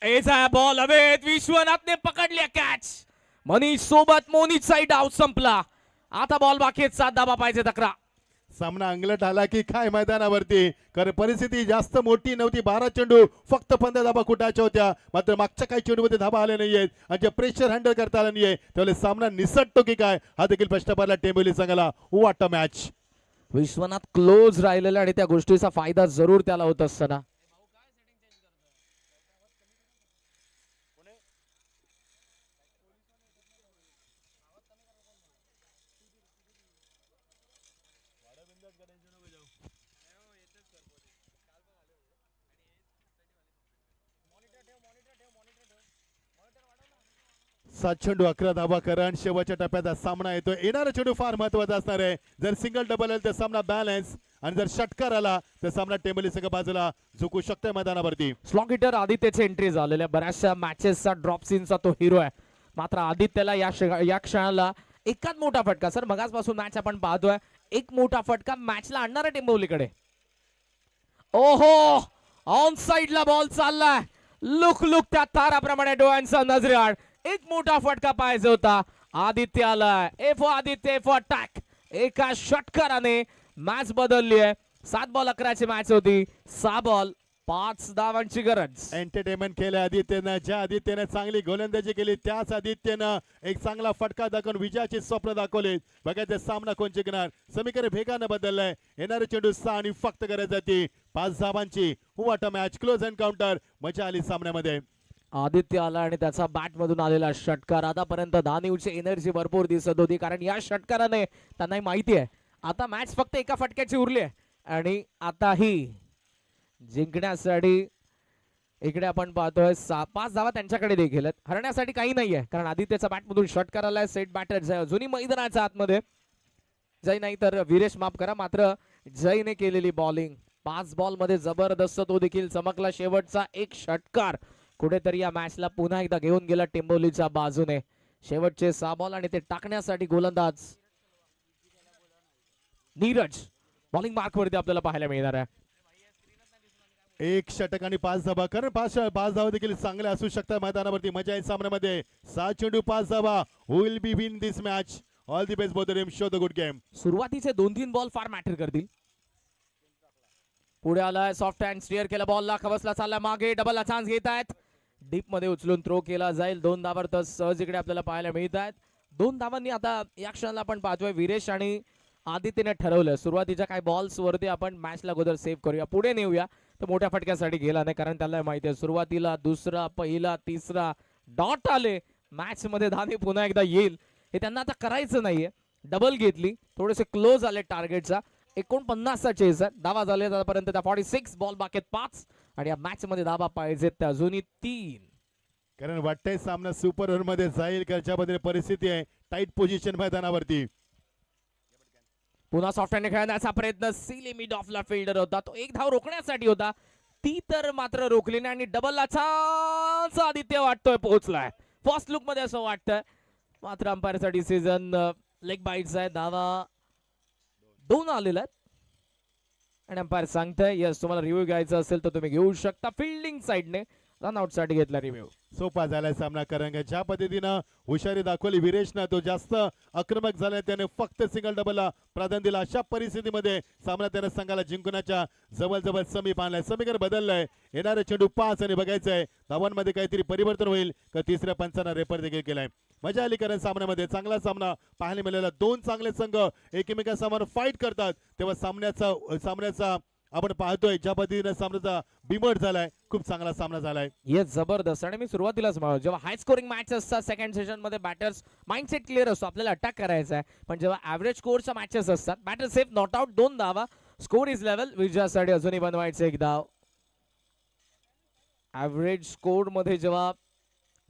B: एचा बॉल हवेत. विश्वनाथने पकडली कॅच. मनीष सोबत मोनीचाही डाव संपला. आता बॉल बाकी आहेत. 7 धावा पाहिजे. 11.
A: सामना अंगलट आला की काय मैदानावरती, कारण परिस्थिती जास्त मोठी नव्हती. 12 चेंडू फक्त 15 धाबा कुटायच्या होत्या. मात्र मागच्या काही चेंडूमध्ये धाबा आले नाहीयेत आणि जे प्रेशर हँडल करता आलं नाहीये त्यावेळेस सामना निसटतो की काय हा देखील प्रश्न पडला टेंबोली संघाला. What a match.
B: Vishwanath close राहिलेला आणि त्या गोष्टीचा फायदा जरूर त्याला होत असताना.
A: सात चेंडू 11 धावा. करण शेवटच्या टप्प्यात हा सामना येतो. येणारा चेंडू फार महत्वाचा असणार आहे. जर सिंगल डबल आला तर सामना बॅलन्स, आणि जर षटकार आला तर सामना टेंबोली संघ बाजूला झुकू शकतोय मैदानावरती.
B: स्लॉग हिटर आदित्यची एंट्री झालेल्या बऱ्याचशा मॅचेसचा ड्रॉप सीनचा तो हिरो आहे. मात्र आदित्यला या क्षणाला एकाच मोठा फटका. सर मगाचपासून मॅच आपण पाहतोय, एक मोठा फटका मॅचला आणणारा टेंबोलीकडे. ओहो, ऑन साइडला बॉल चाललाय. लुक त्या ताराप्रमाणे डोळ्यांचा नजरेआड. एक मोठा फटका पाहिजे होता. आदित्य आलाय. F Aditya, F attack. एका षटकाराने मॅच बदलली आहे. 7 बॉल 11ची मॅच होती. 6 बॉल 5 धावांची गरज.
A: एंटरटेनमेंट केलं आदित्यनं. ज्या आदित्यनं चांगली गोलंदाजी केली त्याच आदित्यनं एक चांगला फटका दाखवून विजयाचे स्वप्न दाखवले. बघायचं सामना कोण जिंकणार. समीकरण भेगानं बदललंय. येणारे चेंडू 6 आणि फक्त गरज जाते 5 धावांची. What a match. Close encounter. मजा आली सामन्यामध्ये.
B: आदित्य आला आणि त्याचा बॅट मधून आलेला षटकार. आतापर्यंत दानिवची एनर्जी भरपूर दिसत होती, कारण या षटकाराने त्यांनाही माहिती आहे आता मॅच फक्त एका फटक्याची उरली आहे. आणि आताही जिंकण्यासाठी इकडे आपण पाहतोय 5 धावा त्यांच्याकडे देखील आहेत. हरण्यासाठी काही नाहीये, कारण आदित्यचा बॅट मधून षटकार आलाय. सेट बॅटर जय अजूनही मैदानाच्या आतमध्ये. जय नाही तर वीरेश माफ करा, मात्र जयने केलेली बॉलिंग 5 बॉल मध्ये जबरदस्त तो देखील चमकला. शेवटचा एक षटकार कुठेतरी या मॅचला पुन्हा एकदा घेऊन गेला टेंबोलीच्या बाजूने. शेवटचे 6 बॉल आणि ते टाकण्यासाठी गोलंदाज नीरज बॉलिंग मार्क वरती आपल्याला पाहायला मिळणार आहे.
A: एक षटक आणि 5 धावा. कारण 5 धावा देखील चांगल्या असू शकतात मैदानावरती. मजा आहे सामन्यामध्ये. 7 चेंडू 5 धावा. Who will be win this match? All the best both the team. Show the good game.
B: सुरुवातीचे 2-3 बॉल फार मॅटर करतील. पुढे आलाय सॉफ्ट हँड स्टिअर केला बॉलला. खवसला चालला मागे. डबलला चान्स घेत आहेत. डीप मध्ये उचलून थ्रो केला जाईल. 2 धावा तर सहज इकडे आपल्याला पाहायला मिळत आहेत. 2 धावांनी आता या क्षणाला आपण पाहतोय विरेश आणि आदित्यने ठरवलं सुरुवातीच्या काही बॉल्स वरती आपण मॅचला अगोदर सेव्ह करूया, पुढे नेऊया. तर मोठ्या फटक्यासाठी गेला नाही, कारण त्याला माहिती आहे सुरुवातीला दुसरा पहिला तिसरा डॉट आले मॅच मध्ये, धानी पुन्हा एकदा येईल हे त्यांना आता करायचं नाहीये. डबल घेतली, थोडेसे क्लोज आले टार्गेटचा. 49चा चेस आहे. धावा झाले आतापर्यंत त्या 46. बॉल बाकी 5 आणि या मॅच मध्ये धावा पाहिजेत त्या अजूनही 3.
A: कारण वाटतंय सामना सुपर ओव्हर मध्ये जाईल. ज्या पद्धतीने परिस्थिती आहे, टाईट पोझिशन मैदानावरती.
B: पुन्हा सॉफ्ट हँड खेळण्याचा प्रयत्न. सिली मिड ऑफला फिल्डर होता, तो एक धाव रोखण्यासाठी होता, ती तर मात्र रोखली नाही. आणि डबलला चान्स आदित्य वाटतोय पोहोचलाय. फर्स्ट लुक मध्ये असं वाटतंय, मात्र अंपायरचा डिसिजन लेग बाईट्स आहे. धावा 2 आलेला आहेत आणि अंपायर सांगताय यस तुम्हाला रिव्ह्यू घ्यायचा असेल तर तुम्ही घेऊ शकता. फिल्डिंग साइडने रनआउट साठी घेतला रिव्ह्यू.
A: सोपा झालाय सामना. कारण ज्या पद्धतीनं हुशारी दाखवली विरेशनं, तो जास्त आक्रमक झालाय, त्याने फक्त सिंगल डबलला प्राधान्य दिलं. अशा परिस्थितीमध्ये सामना त्याने संघाला जिंकण्याच्या जवळ समीप आणलाय. समीकरण बदललंय. येणारे चेंडू 5 आणि बघायचंय धावांमध्ये काहीतरी परिवर्तन होईल का तिसऱ्या पंचांना रेफर देखील केलाय. मजा आली, कारण सामन्यामध्ये चांगला सामना पाहायला मिळाला. 2 चांगले संघ एकमेकांसमोर फाईट करतात तेव्हा सामन्याचा आपण पाहतोय ज्या पद्धतीने सामन्याचा बिमट झालाय. खूप चांगला सामना झालाय.
B: येस जबरदस्त. आणि मी सुरुवातीलाच म्हणतो जेव्हा हाय स्कोरिंग मॅच असतात सेकंड सेशन मध्ये बॅटर्स माइंडसेट क्लिअर असतो, आपल्याला अटॅक करायचा आहे. पण जेव्हा ऍव्हरेज स्कोरच्या मॅचेस असतात बॅटर सेफ नॉट आउट 2 धावा. Score is level. विजयासाठी अजूनही बनवायचं एक धाव. ऍव्हरेज स्कोर मध्ये जेव्हा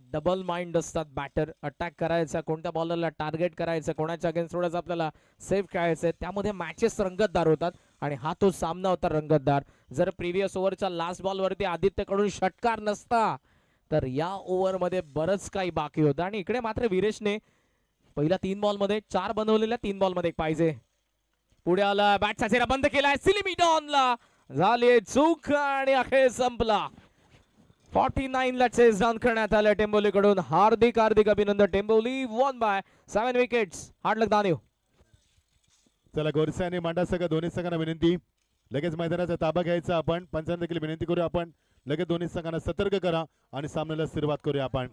B: डबल माइंड असतात, बॅटर अटॅक करायचा, कोणत्या बॉलरला टार्गेट करायचं, कोणाच्या अगेन्स्ट थोडंसं आपल्याला सेफ खेळायचं, त्यामध्ये मॅचेस रंगतदार होतात. आणि हा तो सामना होता रंगतदार. जर प्रिव्हियस ओव्हरच्या लास्ट बॉल वरती आदित्यकडून षटकार नसता तर या ओव्हर मध्ये बरंच काही बाकी होतं. आणि इकडे मात्र विरेशने पहिल्या 3 बॉल मध्ये 4 बनवलेल्या, 3 बॉल मध्ये 1 पाहिजे. पुढे आला, बॅटचा चेहरा बंद केलाय. सिलिमी डॉनला झाली चूक आणि अखेर संपला. 49 ला चेस डाऊन करण्यात आलं टेंबोलीकडून. हार्दिक अभिनंदन. टेंबोली वॉन बाय 7 विकेट्स. हार्ड लक दानिव.
A: चला गोरसे आणि मांडासह दोन्ही संघांना विनंती, लगेच मैदानाचा ताबा घ्यायचा. आपण पंचांना देखील विनंती करूया, आपण लगेच दोन्ही संघांना सतर्क करा आणि सामन्याला सुरुवात करूया. आपण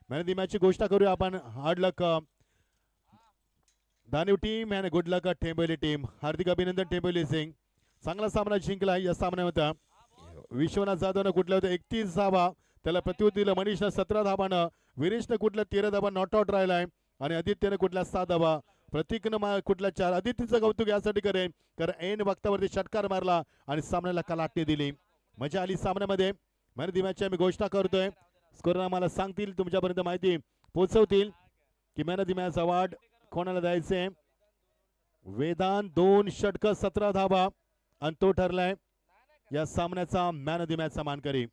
A: मॅन ऑफ द मॅचची घोषणा करूया. आपण हार्ड लक दानिव टीम आणि गुड लक टेंबोली टीम. हार्दिक अभिनंदन टेंबोली सिंग, चांगला सामना जिंकला. या सामन्यामध्ये विश्वनाथ जाधवनं कुठल्या होत्या 31 धावा, त्याला प्रत्युत्तर दिलं मनीषनं 17 धावानं, विरेशनं कुठल्या 13 धावा नॉट आउट राहिलाय आणि आदित्यनं कुठल्या 7 धावा, प्रतीकनं कुठल्या 4. आदित्यचं कौतुक यासाठी करेन कारण ऐन वक्तावरती षटकार मारला आणि सामन्याला कलाटणी दिली. मजा आली सामन्यामध्ये. मॅन ऑफ द मॅचची आम्ही घोषणा करतोय. स्कोर आम्हाला सांगतील, तुमच्यापर्यंत माहिती पोहोचवतील की man of the match award कोणाला द्यायचे. वेदांत 2 षटक 17 धावा आणि तो ठरलाय या सामन्याचा मॅन ऑफ द मॅचचा मानकरी.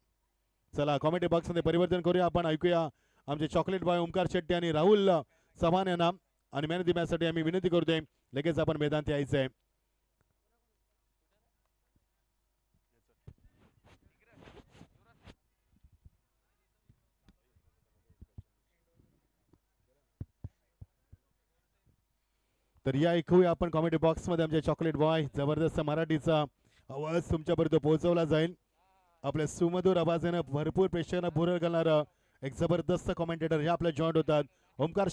A: चला कॉमेंट बॉक्स मध्ये परिवर्तन करूया. आपण ऐकूया आमचे चॉकलेट बॉय ओमकार शेट्टी आणि राहुल चव्हाण यांना. आणि मॅन ऑफ द मॅच साठी आम्ही विनंती करतोय लगेच आपण मैदानात यायचंय. तर या ऐकूया आपण कॉमेडी बॉक्स मध्ये आमचे चॉकलेट बॉय. जबरदस्त मराठीचा आवाज तुमच्यापर्यंत पोहोचवला जाईल. आपल्या सुमधुर आवाजानं भरपूर प्रेक्षकांना भुरळ घालणारं एक जबरदस्त कॉमेंटेटर हे आपल्या जॉईंट होतात. ओमकार